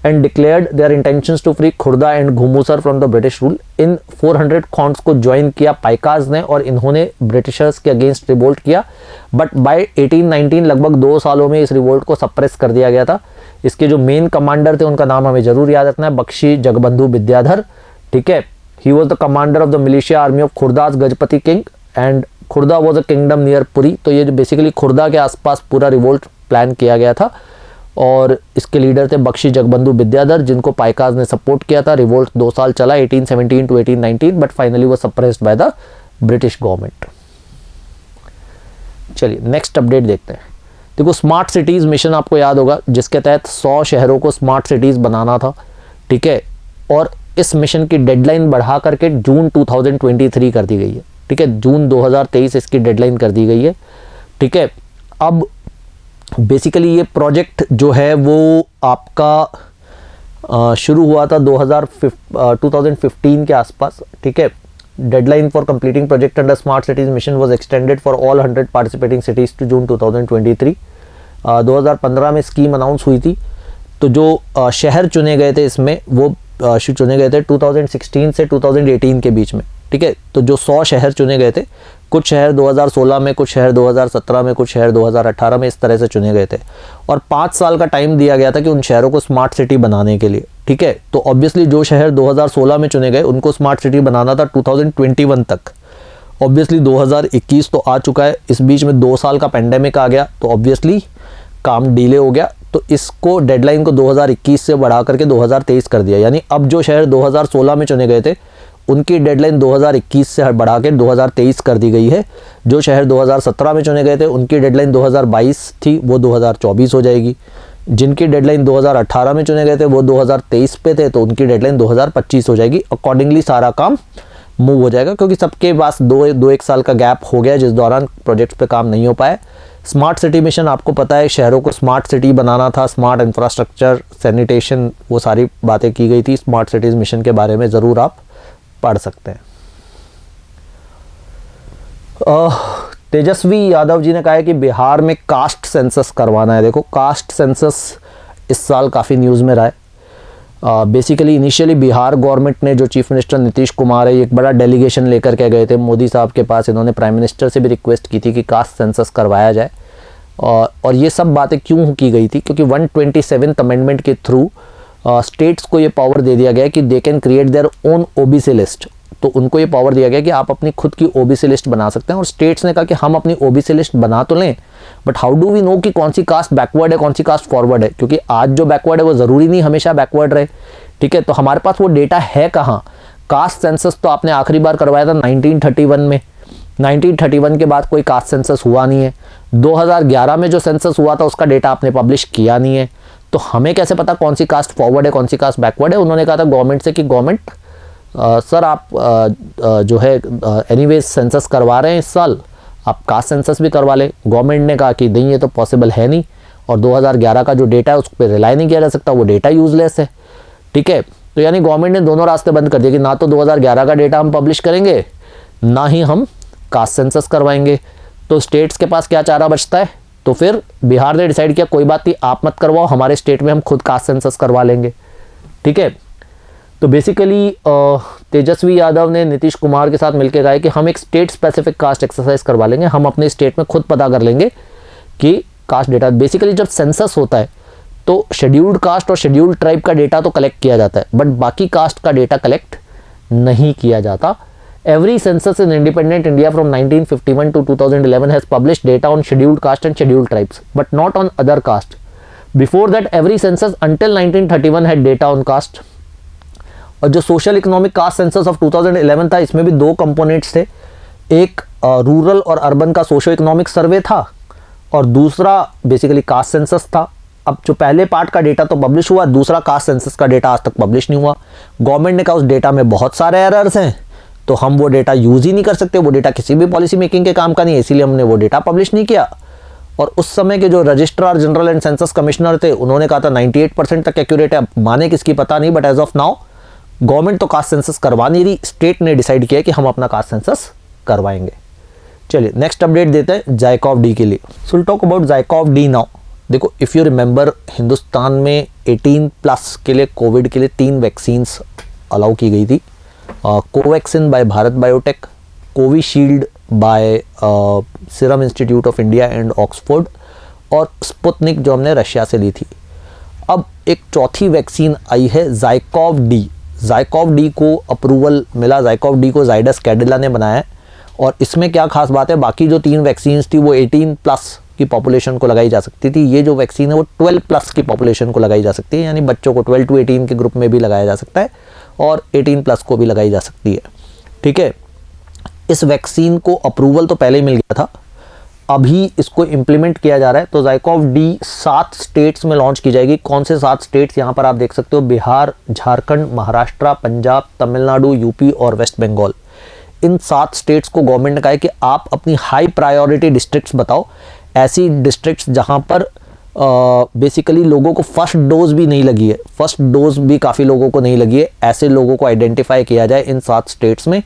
and declared their intentions to free Khurda and Ghumusar from the British rule. इन 400 खॉन्स को ज्वाइन किया पाइकाज ने और इन्होंने ब्रिटिशर्स के अगेंस्ट रिवोल्ट किया। बट बाय 1819 लगभग 2 सालों में इस रिवोल्ट को सप्रेस कर दिया गया था। इसके जो मेन कमांडर थे उनका नाम हमें जरूर याद रखना है, बख्शी जगबंधु विद्याधर, ठीक है। He was the commander of the militia army of Khurda's Gajapati king and Khurda was a kingdom near Puri. तो ये जो बेसिकली खुर्दा के आसपास पूरा रिवोल्ट प्लान किया गया था और इसके लीडर थे बख्शी जगबंधु विद्याधर, जिनको पाइकाज ने सपोर्ट किया था। रिवोल्ट 2 साल चला 1817 टू 1819, बट फाइनली वो suppressed by the British government. चलिए नेक्स्ट अपडेट देखते हैं। देखो स्मार्ट सिटीज मिशन आपको याद होगा, जिसके तहत 100 शहरों को स्मार्ट सिटीज बनाना था, ठीक है। और इस मिशन की डेडलाइन बढ़ा करके जून 2023 कर दी गई है, ठीक है। जून 2023 इसकी डेडलाइन कर दी गई है, ठीक है। अब बेसिकली ये प्रोजेक्ट जो है वो आपका शुरू हुआ था 2015 के आसपास, ठीक है। Deadline for completing project under smart cities mission was extended for all 100 participating cities to June 2023। 2015 में स्कीम अनाउंस हुई थी। तो जो शहर चुने गए थे इसमें वो चुने गए थे 2016 से 2018 के बीच में, ठीक है। तो जो 100 शहर चुने गए थे, कुछ शहर 2016 में, कुछ शहर 2017 में, कुछ शहर 2018 में, इस तरह से चुने गए थे। और 5 साल का टाइम दिया गया था कि उन शहरों को स्मार्ट सिटी बनाने के लिए, ठीक है। तो ऑब्वियसली जो शहर 2016 में चुने गए उनको स्मार्ट सिटी बनाना था 2021 तक। ऑब्वियसली 2021 तो आ चुका है, इस बीच में 2 साल का पेंडेमिक आ गया, तो ऑब्वियसली काम डिले हो गया। तो इसको डेडलाइन को 2021 से बढ़ा करके 2023 कर दिया। यानी अब जो शहर 2016 में चुने गए थे उनकी डेडलाइन 2021 से बढ़ा के 2023 कर दी गई है। जो शहर 2017 में चुने गए थे उनकी डेडलाइन 2022 थी, वो 2024 हो जाएगी। जिनकी डेडलाइन 2018 में चुने गए थे वो 2023 पे थे, तो उनकी डेडलाइन 2025 हो जाएगी। अकॉर्डिंगली सारा काम मूव हो जाएगा, क्योंकि सबके पास दो एक साल का गैप हो गया जिस दौरान प्रोजेक्ट्स पे काम नहीं हो पाए। स्मार्ट सिटी मिशन आपको पता है, शहरों को स्मार्ट सिटी बनाना था, स्मार्ट इंफ्रास्ट्रक्चर, सैनिटेशन, वो सारी बातें की गई थी। स्मार्ट सिटीज़ मिशन के बारे में ज़रूर आप पढ़ सकते हैं। तेजस्वी यादव जी ने कहा है कि बिहार में कास्ट सेंसस करवाना है। देखो, कास्ट सेंसस इस साल काफ़ी न्यूज़ में रहा है। बेसिकली इनिशियली बिहार गवर्नमेंट ने, जो चीफ मिनिस्टर नीतीश कुमार है, एक बड़ा डेलीगेशन लेकर के गए थे मोदी साहब के पास। इन्होंने प्राइम मिनिस्टर से भी रिक्वेस्ट की थी कि कास्ट सेंसस करवाया जाए। और ये सब बातें क्यों की गई थी, क्योंकि 127th अमेंडमेंट के थ्रू स्टेट्स को ये पावर दे दिया गया कि they can create their own OBC list. तो उनको ये पावर दिया गया कि आप अपनी खुद की ओबीसी लिस्ट बना सकते हैं। और स्टेट्स ने कहा कि हम अपनी ओबीसी लिस्ट बना तो लें, but how do we know कि कौन सी कास्ट बैकवर्ड है, कौन सी कास्ट फॉरवर्ड है, क्योंकि आज जो बैकवर्ड है वो ज़रूरी नहीं हमेशा बैकवर्ड रहे। ठीक है, तो हमारे पास वो डेटा है कहाँ? कास्ट सेंसस तो आपने आखिरी बार करवाया था 1931 में। 1931 के बाद कोई कास्ट सेंसस हुआ नहीं है। 2011 में जो सेंसस हुआ था उसका डेटा आपने पब्लिश किया नहीं है। तो हमें कैसे पता कौन सी कास्ट फॉरवर्ड है, कौन सी कास्ट बैकवर्ड है? उन्होंने कहा था गवर्नमेंट से कि गवर्नमेंट सर आप जो है एनीवेज सेंसस करवा रहे हैं इस साल, आप कास्ट सेंसस भी करवा लें। गवर्नमेंट ने कहा कि नहीं, ये तो पॉसिबल है नहीं, और 2011 का जो डेटा है उस पर रिलाई नहीं किया जा सकता, वो डेटा यूजलेस है। ठीक है, तो यानी गवर्नमेंट ने दोनों रास्ते बंद कर दिए कि ना तो 2011 का डेटा हम पब्लिश करेंगे, ना ही हम कास्ट सेंसस करवाएंगे। तो स्टेट्स के पास क्या चारा बचता है? तो फिर बिहार ने डिसाइड किया कोई बात नहीं, आप मत करवाओ, हमारे स्टेट में हम खुद कास्ट सेंसस करवा लेंगे। ठीक है, तो बेसिकली तेजस्वी यादव ने नीतीश कुमार के साथ मिलकर कहा है कि हम एक स्टेट स्पेसिफिक कास्ट एक्सरसाइज करवा लेंगे, हम अपने स्टेट में खुद पता कर लेंगे कि कास्ट डेटा। बेसिकली जब सेंसस होता है तो शेड्यूल्ड कास्ट और शेड्यूल्ड ट्राइब का डेटा तो कलेक्ट किया जाता है, बट बाकी कास्ट का डेटा कलेक्ट नहीं किया जाता। Every census in independent India from 1951 to 2011 has published data on scheduled caste and scheduled tribes, but not on other caste. Before that every census until 1931 had data on caste. और जो social economic caste census of 2011 था, इसमें भी दो components थे। एक rural और urban का सोशो इकोनॉमिक सर्वे था, और दूसरा बेसिकली कास्ट सेंसस था। अब जो पहले पार्ट का डेटा तो पब्लिश हुआ, दूसरा कास्ट सेंसस का डेटा आज तक पब्लिश नहीं हुआ। गवर्नमेंट ने कहा उस डेटा में बहुत सारे एरर्स हैं, तो हम वो डेटा यूज़ ही नहीं कर सकते, वो डेटा किसी भी पॉलिसी मेकिंग के काम का नहीं है, इसीलिए हमने वो डेटा पब्लिश नहीं किया। और उस समय के जो registrar general and census commissioner थे, उन्होंने कहा था 98% तक एक्यूरेट है। अब माने किसकी पता नहीं, but as of now government तो कास्ट सेंसस करवा नहीं रही, स्टेट ने डिसाइड किया कि हम अपना कास्ट सेंसस करवाएंगे। चलिए नेक्स्ट अपडेट देते हैं जाइकोव डी के लिए। So will talk about ZyCoV D now. देखो, इफ़ यू रिमेंबर, हिंदुस्तान में 18+ के लिए कोविड के लिए 3 वैक्सीन्स अलाउ की गई थी। Covaxin by Bharat Biotech, Covishield by Serum Institute of India and Oxford, और स्पुतनिक जो हमने रशिया से ली थी। अब एक चौथी वैक्सीन आई है जाइकोव डी। जाइकोव डी को अप्रूवल मिला, जाइकोव डी को जाइडस कैडिला ने बनाया है। और इसमें क्या खास बात है, बाकी जो 3 वैक्सीन्स थी वो 18+ की पॉपुलेशन को लगाई जा सकती थी। ये जो वैक्सीन है वो 12+ की पॉपुलेशन को लगाई जा सकती है, यानी बच्चों को 12 to 18 के ग्रुप में भी लगाया जा सकता है, और 18+ को भी लगाई जा सकती है। ठीक है, इस वैक्सीन को अप्रूवल तो पहले ही मिल गया था, अभी इसको इम्प्लीमेंट किया जा रहा है। तो जाइकोव डी 7 स्टेट्स में लॉन्च की जाएगी। कौन से 7 स्टेट्स, यहाँ पर आप देख सकते हो, बिहार, झारखंड, महाराष्ट्र, पंजाब, तमिलनाडु, यूपी और वेस्ट बंगाल। इन 7 स्टेट्स को गवर्नमेंट ने कहा है कि आप अपनी हाई प्रायोरिटी डिस्ट्रिक्ट्स बताओ, ऐसी डिस्ट्रिक्ट्स जहाँ पर बेसिकली लोगों को फर्स्ट डोज भी नहीं लगी है, फर्स्ट डोज भी काफ़ी लोगों को नहीं लगी है, ऐसे लोगों को आइडेंटिफाई किया जाए इन 7 स्टेट्स में,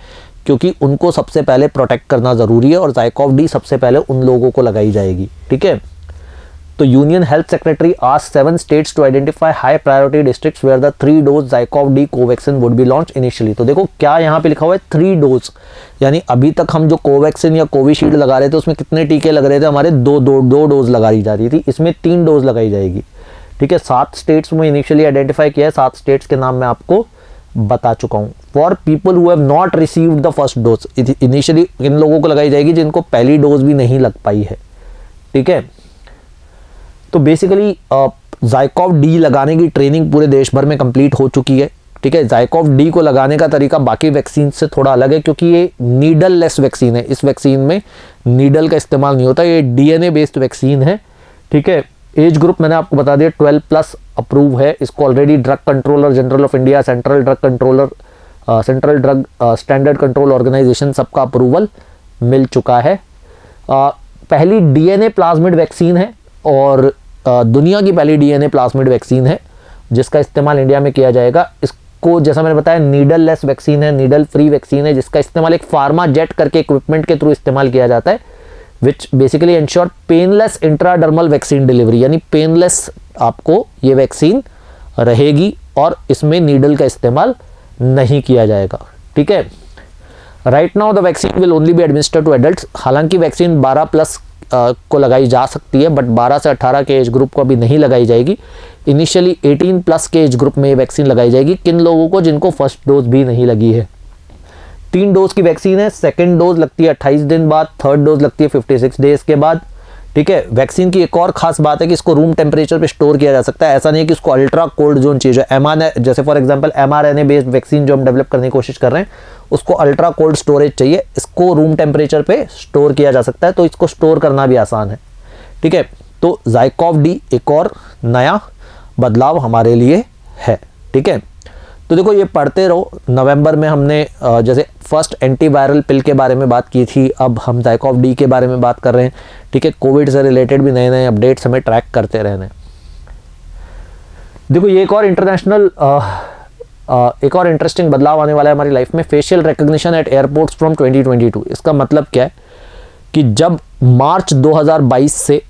क्योंकि उनको सबसे पहले प्रोटेक्ट करना ज़रूरी है, और जाइकोव डी सबसे पहले उन लोगों को लगाई जाएगी। ठीक है, तो union health secretary asked 7 states to identify high priority districts where the 3 dose ZyCoV D Covaxin would be launch initially. तो देखो क्या यहाँ पे लिखा हुआ है, 3 डोज, यानी अभी तक हम जो कोवैक्सिन या कोविशील्ड लगा रहे थे उसमें कितने टीके लग रहे थे हमारे, 2 डोज लगाई जा रही थी, इसमें 3 डोज लगाई जाएगी। ठीक है, 7 स्टेट्स में इनिशियली आइडेंटिफाई किया है, 7 स्टेट्स के नाम मैं आपको बता चुका हूँ। For people who have not received the first dose, initially in लोगों को लगाई जाएगी जिनको पहली डोज भी नहीं लग पाई है। ठीक है, तो बेसिकली जाइकोव डी लगाने की ट्रेनिंग पूरे देश भर में कंप्लीट हो चुकी है। ठीक है, जाइकोव डी को लगाने का तरीका बाकी वैक्सीन से थोड़ा अलग है, क्योंकि ये नीडल लेस वैक्सीन है। इस वैक्सीन में नीडल का इस्तेमाल नहीं होता, ये डीएनए बेस्ड वैक्सीन है। ठीक है, एज ग्रुप मैंने आपको बता दिया 12+ अप्रूव है। इसको already drug controller general of India, central drug controller central drug standard control organisation सबका अप्रूवल मिल चुका है। पहली डीएनए प्लाज्मिड वैक्सीन है और दुनिया की पहली डीएनए प्लाज्मिड वैक्सीन है जिसका इस्तेमाल इंडिया में किया जाएगा। इसको जैसा मैंने बताया नीडल लेस वैक्सीन है, नीडल फ्री वैक्सीन है, जिसका इस्तेमाल एक फार्मा जेट करके इक्विपमेंट के थ्रू इस्तेमाल किया जाता है, which basically ensure painless intradermal vaccine delivery, यानी पेनलेस आपको ये वैक्सीन रहेगी और इसमें नीडल का इस्तेमाल नहीं किया जाएगा। ठीक है, right now the vaccine will only be administered to adults. हालांकि वैक्सीन 12+ को लगाई जा सकती है, बट 12 से 18 के एज ग्रुप को अभी नहीं लगाई जाएगी। इनिशियली 18+ के एज ग्रुप में ये वैक्सीन लगाई जाएगी। किन लोगों को? जिनको फर्स्ट डोज भी नहीं लगी है। 3 डोज की वैक्सीन है। सेकेंड डोज लगती है 28 दिन बाद, थर्ड डोज लगती है 56 डेज के बाद। ठीक है, वैक्सीन की एक और खास बात है कि इसको रूम टेम्परेचर पे स्टोर किया जा सकता है। ऐसा नहीं है कि इसको अल्ट्रा कोल्ड जोन चाहिए। mRNA जैसे for example mRNA based vaccine जो हम डेवलप करने की कोशिश कर रहे हैं, उसको अल्ट्रा कोल्ड स्टोरेज चाहिए। इसको रूम टेम्परेचर पे स्टोर किया जा सकता है, तो इसको स्टोर करना भी आसान है। ठीक है, तो ZyCoV-D एक और नया बदलाव हमारे लिए है। ठीक है, तो देखो ये पढ़ते रहो। नवंबर में हमने जैसे फर्स्ट एंटीवायरल पिल के बारे में बात की थी, अब हम ZyCoV-D के बारे में बात कर रहे हैं। ठीक है, कोविड से रिलेटेड भी नए नए अपडेट्स हमें ट्रैक करते रहने। देखो ये एक और एक और इंटरेस्टिंग बदलाव आने वाला है हमारी लाइफ में, facial recognition at airports from 2022। इसका मतलब क्या है कि जब मार्च 2022 से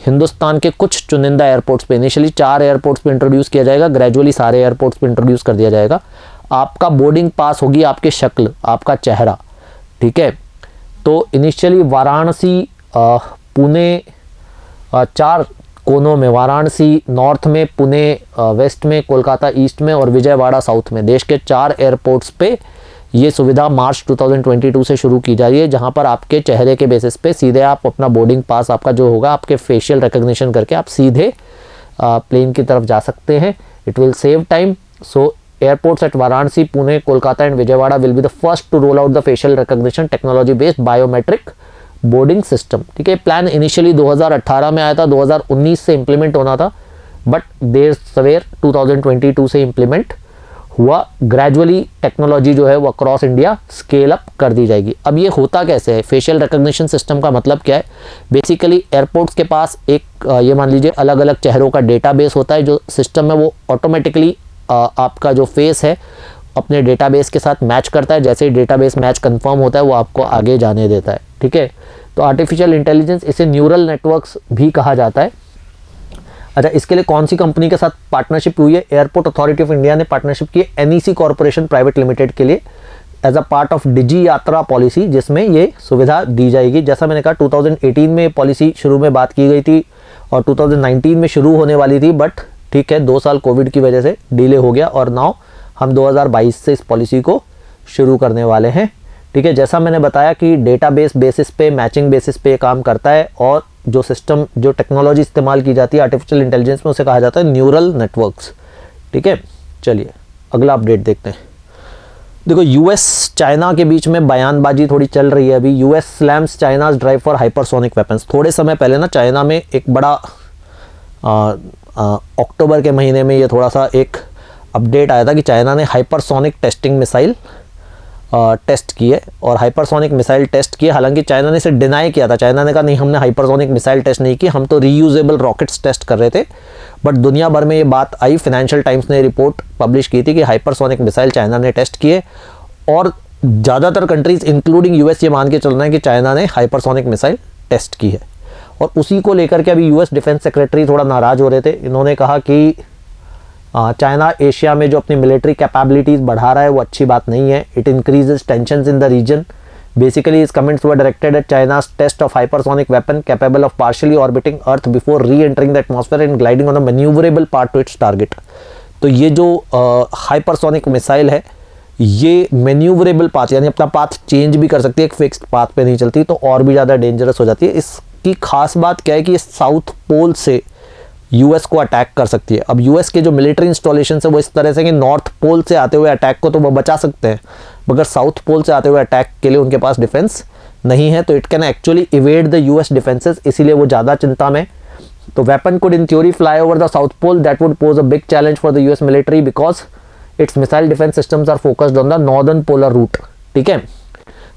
हिंदुस्तान के कुछ चुनिंदा एयरपोर्ट्स पे, इनिशियली 4 एयरपोर्ट्स पे इंट्रोड्यूस किया जाएगा, ग्रेजुअली सारे एयरपोर्ट्स पे इंट्रोड्यूस कर दिया जाएगा। आपका बोर्डिंग पास होगी आपके शक्ल, आपका चेहरा। ठीक है, तो इनिशियली वाराणसी, पुणे, 4 कोनों में, वाराणसी नॉर्थ में, पुणे वेस्ट में, कोलकाता ईस्ट में और विजयवाड़ा साउथ में, देश के 4 एयरपोर्ट्स पे ये सुविधा मार्च 2022 से शुरू की जा रही है, जहां पर आपके चेहरे के बेसिस पे सीधे आप अपना बोर्डिंग पास आपका जो होगा, आपके फेशियल रिकॉग्निशन करके आप सीधे प्लेन की तरफ जा सकते हैं। It will save time. So airports at Varanasi, Pune, Kolkata and Vijayawada will be the first to roll out the facial recognition technology based biometric boarding system. ठीक है, प्लान इनिशियली 2018 में आया था, 2019 से इंप्लीमेंट होना था, बट देर सवेर 2022 से इंप्लीमेंट हुआ। ग्रेजुअली टेक्नोलॉजी जो है वो अक्रॉस इंडिया स्केल अप कर दी जाएगी। अब ये होता कैसे है? फेशियल रिकॉग्निशन सिस्टम का मतलब क्या है? बेसिकली एयरपोर्ट्स के पास एक ये मान लीजिए अलग अलग चेहरों का डेटाबेस होता है, जो सिस्टम है वो ऑटोमेटिकली आपका जो फेस है अपने डेटाबेस के साथ मैच करता है। जैसे ही डेटाबेस मैच कंफर्म होता है वो आपको आगे जाने देता है। ठीक है, तो आर्टिफिशियल इंटेलिजेंस, इसे न्यूरल नेटवर्क्स भी कहा जाता है। अच्छा, इसके लिए कौन सी कंपनी के साथ पार्टनरशिप हुई है? एयरपोर्ट अथॉरिटी ऑफ इंडिया ने पार्टनरशिप की NEC कॉर्पोरेशन प्राइवेट लिमिटेड के लिए एज अ पार्ट ऑफ डिजी यात्रा पॉलिसी, जिसमें ये सुविधा दी जाएगी। जैसा मैंने कहा 2018 में पॉलिसी शुरू में बात की गई थी और 2019 में शुरू होने वाली थी, बट ठीक है 2 साल कोविड की वजह से डिले हो गया और नाउ हम 2022 से इस पॉलिसी को शुरू करने वाले हैं। ठीक है, जैसा मैंने बताया कि डेटाबेस बेसिस पे, मैचिंग बेसिस पे काम करता है और जो सिस्टम, जो टेक्नोलॉजी इस्तेमाल की जाती है आर्टिफिशियल इंटेलिजेंस में, उसे कहा जाता है न्यूरल नेटवर्क्स। ठीक है, चलिए अगला अपडेट देखते हैं। देखो US चाइना के बीच में बयानबाजी थोड़ी चल रही है अभी। US slams China's drive for hypersonic weapons. थोड़े समय पहले ना चाइना में एक बड़ा अक्टूबर के महीने में ये थोड़ा सा एक अपडेट आया था कि चाइना ने हाइपरसोनिक टेस्टिंग मिसाइल टेस्ट किए और हाइपरसोनिक मिसाइल टेस्ट किए। हालांकि चाइना ने इसे डिनाई किया था। चाइना ने कहा नहीं, हमने हाइपरसोनिक मिसाइल टेस्ट नहीं की, हम तो रीयूजेबल रॉकेट्स टेस्ट कर रहे थे। बट दुनिया भर में ये बात आई। फाइनेंशियल टाइम्स ने रिपोर्ट पब्लिश की थी कि हाइपरसोनिक मिसाइल चाइना ने टेस्ट किए और ज़्यादातर कंट्रीज इंक्लूडिंग US ये मान के चल रहे हैं कि चाइना ने हाइपरसोनिक मिसाइल टेस्ट की है। और उसी को लेकर के अभी US डिफेंस सेक्रेटरी थोड़ा नाराज़ हो रहे थे। इन्होंने कहा कि चाइना एशिया में जो अपनी मिलिट्री कैपेबिलिटीज़ बढ़ा रहा है वो अच्छी बात नहीं है। It increases tensions in the region. Basically his comments were directed at China's test of hypersonic weapon capable of partially orbiting earth before reentering the atmosphere and gliding on the manoeuvrable part to its target. तो ये जो hypersonic missile है ये manoeuvrable path, यानी अपना path change भी कर सकती है, एक फिक्स्ड पाथ पे नहीं चलती, तो और भी ज़्यादा डेंजरस हो जाती है। इसकी खास बात क्या है कि ये साउथ पोल से US को अटैक कर सकती है। अब US के जो मिलिट्री इंस्टॉलेशन है वो इस तरह से कि नॉर्थ पोल से आते हुए अटैक को तो वो बचा सकते हैं, मगर साउथ पोल से आते हुए अटैक के लिए उनके पास डिफेंस नहीं है। तो it can actually evade the US defences, इसीलिए वो ज़्यादा चिंता में। तो weapon could in theory fly over the south pole, that would pose a big challenge for the US military because its missile defence systems are focused on the northern polar route. ठीक है,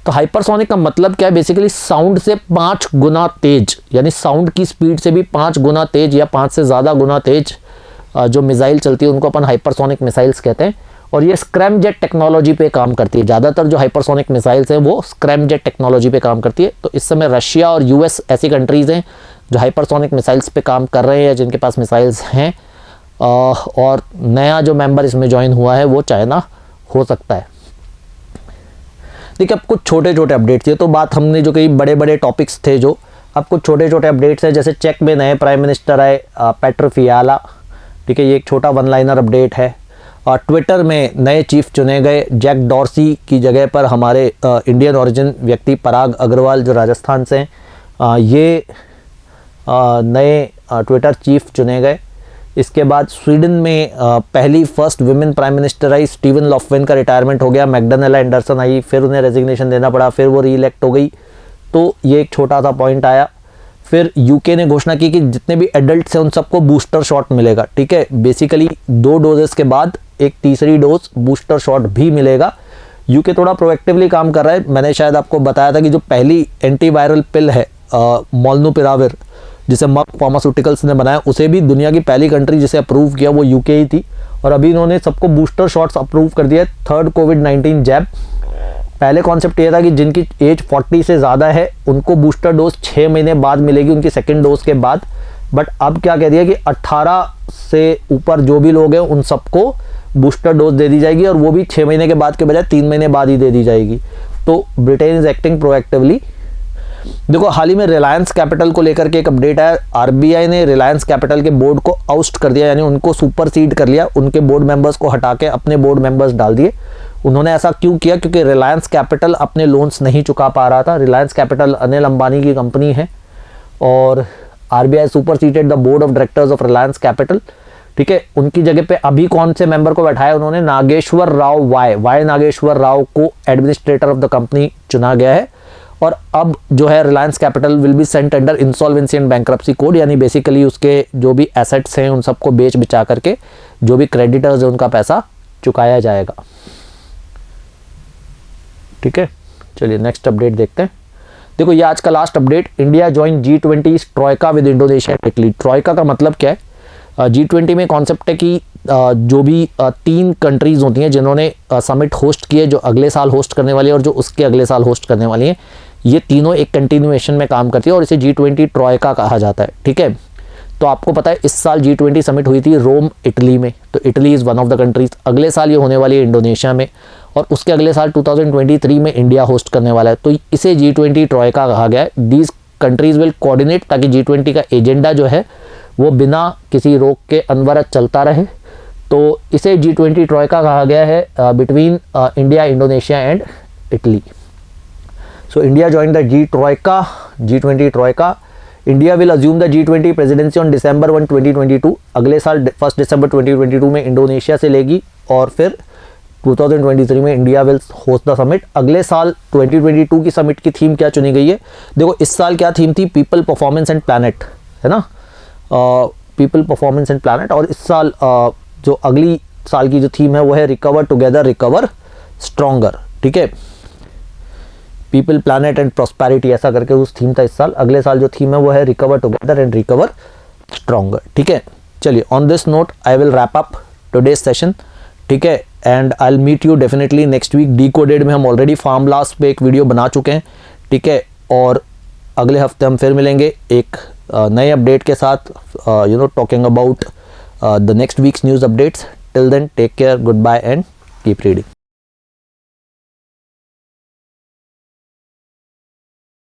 तो hypersonic का मतलब क्या है, basically sound से 5 गुना तेज, यानी sound की स्पीड से भी 5 गुना तेज या 5 से ज़्यादा गुना तेज जो मिसाइल चलती है उनको अपन हाइपरसोनिक मिसाइल्स कहते हैं। और ये स्क्रैमजेट टेक्नोलॉजी पे काम करती है। ज़्यादातर जो हाइपरसोनिक मिसाइल्स हैं वो स्क्रैमजेट टेक्नोलॉजी पे काम करती है। तो इस समय रशिया और यूएस ऐसी कंट्रीज़ हैं जो हाइपरसोनिक मिसाइल्स पे काम कर रहे हैं, जिनके पास मिसाइल्स हैं। और नया जो मेंबर इसमें ज्वाइन हुआ है वो चाइना हो सकता है। देखिए, अब कुछ छोटे छोटे अपडेट्स, ये तो बात हमने जो कई बड़े बड़े टॉपिक्स थे, जो अब कुछ छोटे छोटे अपडेट्स हैं। जैसे चेक में नए प्राइम मिनिस्टर आए, पेट्रो फियाला। ठीक है, ये एक छोटा वन लाइनर अपडेट है। और ट्विटर में नए चीफ चुने गए, जैक डॉर्सी की जगह पर हमारे इंडियन ओरिजिन व्यक्ति पराग अग्रवाल जो राजस्थान से हैं, ये नए ट्विटर चीफ चुने गए। इसके बाद स्वीडन में पहली फर्स्ट वुमेन प्राइम मिनिस्टर आई, स्टीवन लॉफ्वेन का रिटायरमेंट हो गया। मैकडोनाल्ड एंडरसन आई, फिर उन्हें रेजिग्नेशन देना पड़ा, फिर वो री इलेक्ट हो गई। तो ये एक छोटा सा पॉइंट आया। फिर यूके ने घोषणा की कि जितने भी एडल्ट्स हैं उन सबको बूस्टर शॉट मिलेगा। ठीक है, बेसिकली 2 डोजेस के बाद एक तीसरी डोज बूस्टर शॉट भी मिलेगा। यूके थोड़ा प्रोएक्टिवली काम कर रहा है। मैंने शायद आपको बताया था कि जो पहली एंटीवायरल पिल है मोलनुपिराविर, जिसे मर्क फार्मास्यूटिकल्स ने बनाया, उसे भी दुनिया की पहली कंट्री जिसे अप्रूव किया वो यूके ही थी। और अभी इन्होंने सबको बूस्टर शॉट्स अप्रूव कर दिया है, 3rd कोविड-19 जैब। पहले कॉन्सेप्ट ये था कि जिनकी एज 40 से ज़्यादा है उनको बूस्टर डोज 6 महीने बाद मिलेगी, उनकी सेकेंड डोज के बाद। बट अब क्या कह दिया कि 18 से ऊपर जो भी लोग हैं उन सबको बूस्टर डोज दे दी जाएगी, और वो भी 6 महीने के बाद के बजाय 3 महीने बाद ही दे दी जाएगी। तो ब्रिटेन इज एक्टिंग प्रोएक्टिवली। देखो, हाल ही में रिलायंस कैपिटल को लेकर के एक अपडेट आया। आरबीआई ने रिलायंस कैपिटल के बोर्ड को आउस्ट कर दिया, यानी उनको सुपरसीड कर लिया। उनके बोर्ड मेंबर्स को हटा के अपने बोर्ड मेंबर्स डाल दिए। उन्होंने ऐसा क्यों किया? क्योंकि रिलायंस कैपिटल अपने लोन्स नहीं चुका पा रहा था। रिलायंस कैपिटल अनिल अंबानी की कंपनी है और RBI superseded the board of directors of Reliance capital. ठीक है, उनकी जगह पे अभी कौन से मेंबर को बैठाया? उन्होंने नागेश्वर राव वाई नागेश्वर राव को एडमिनिस्ट्रेटर ऑफ द कंपनी चुना गया है। और अब जो है Reliance capital will be sent under insolvency and bankruptcy code, यानी बेसिकली उसके जो भी एसेट्स हैं उन सबको बेच बिचा करके जो भी क्रेडिटर्स हैं उनका पैसा चुकाया जाएगा। ठीक है, चलिए नेक्स्ट अपडेट देखते हैं। देखो, ये आज का last update. India join G20 troika with Indonesia and Italy. Troika का मतलब क्या है? G20 में कॉन्सेप्ट है कि जो भी 3 कंट्रीज होती हैं जिन्होंने समिट होस्ट किए, जो अगले साल होस्ट करने वाली है और जो उसके अगले साल होस्ट करने वाली हैं, ये तीनों एक कंटिन्यूएशन में काम करती है और इसे G20 ट्रॉयका कहा जाता है। ठीक है, तो आपको पता है इस साल G20 समिट हुई थी रोम, इटली में। तो Italy is one of the countries. अगले साल ये होने वाली है इंडोनेशिया में, और उसके अगले साल 2023 में इंडिया होस्ट करने वाला है। तो इसे G20 ट्रॉयका कहा गया है। दीज कंट्रीज विल कोऑर्डिनेट, ताकि G20 का एजेंडा जो है वो बिना किसी रोक के अनवरत चलता रहे। तो इसे G20 ट्रॉयका कहा गया है between India, Indonesia and Italy. So India join the G20 troika. India will assume the G20 presidency on December 1, 2022। अगले साल 1 दिसंबर 2022 में इंडोनेशिया से लेगी, और फिर 2023 में India will host the summit. अगले साल 2022 की समिट की थीम क्या चुनी गई है? देखो, इस साल क्या थीम थी? पीपल, परफॉर्मेंस एंड प्लैनेट, है ना? People, performance and planet. और इस साल जो अगली साल की जो थीम है वो है रिकवर टुगेदर, रिकवर स्ट्रॉन्गर। ठीक है, पीपल, प्लैनेट एंड प्रॉस्पेरिटी, ऐसा करके उस थीम था इस साल। अगले साल जो थीम है वो है recover together and recover stronger. ठीक है, चलिए on this note I will wrap up today's session. ठीक है, and I will meet you definitely next week. Decoded में हम ऑलरेडी फार्म ब्लास्ट पे एक वीडियो बना चुके हैं। ठीक है, और अगले हफ्ते हम फिर मिलेंगे एक नए अपडेट के साथ, talking about the next week's news updates. Till then, take care, goodbye and keep reading.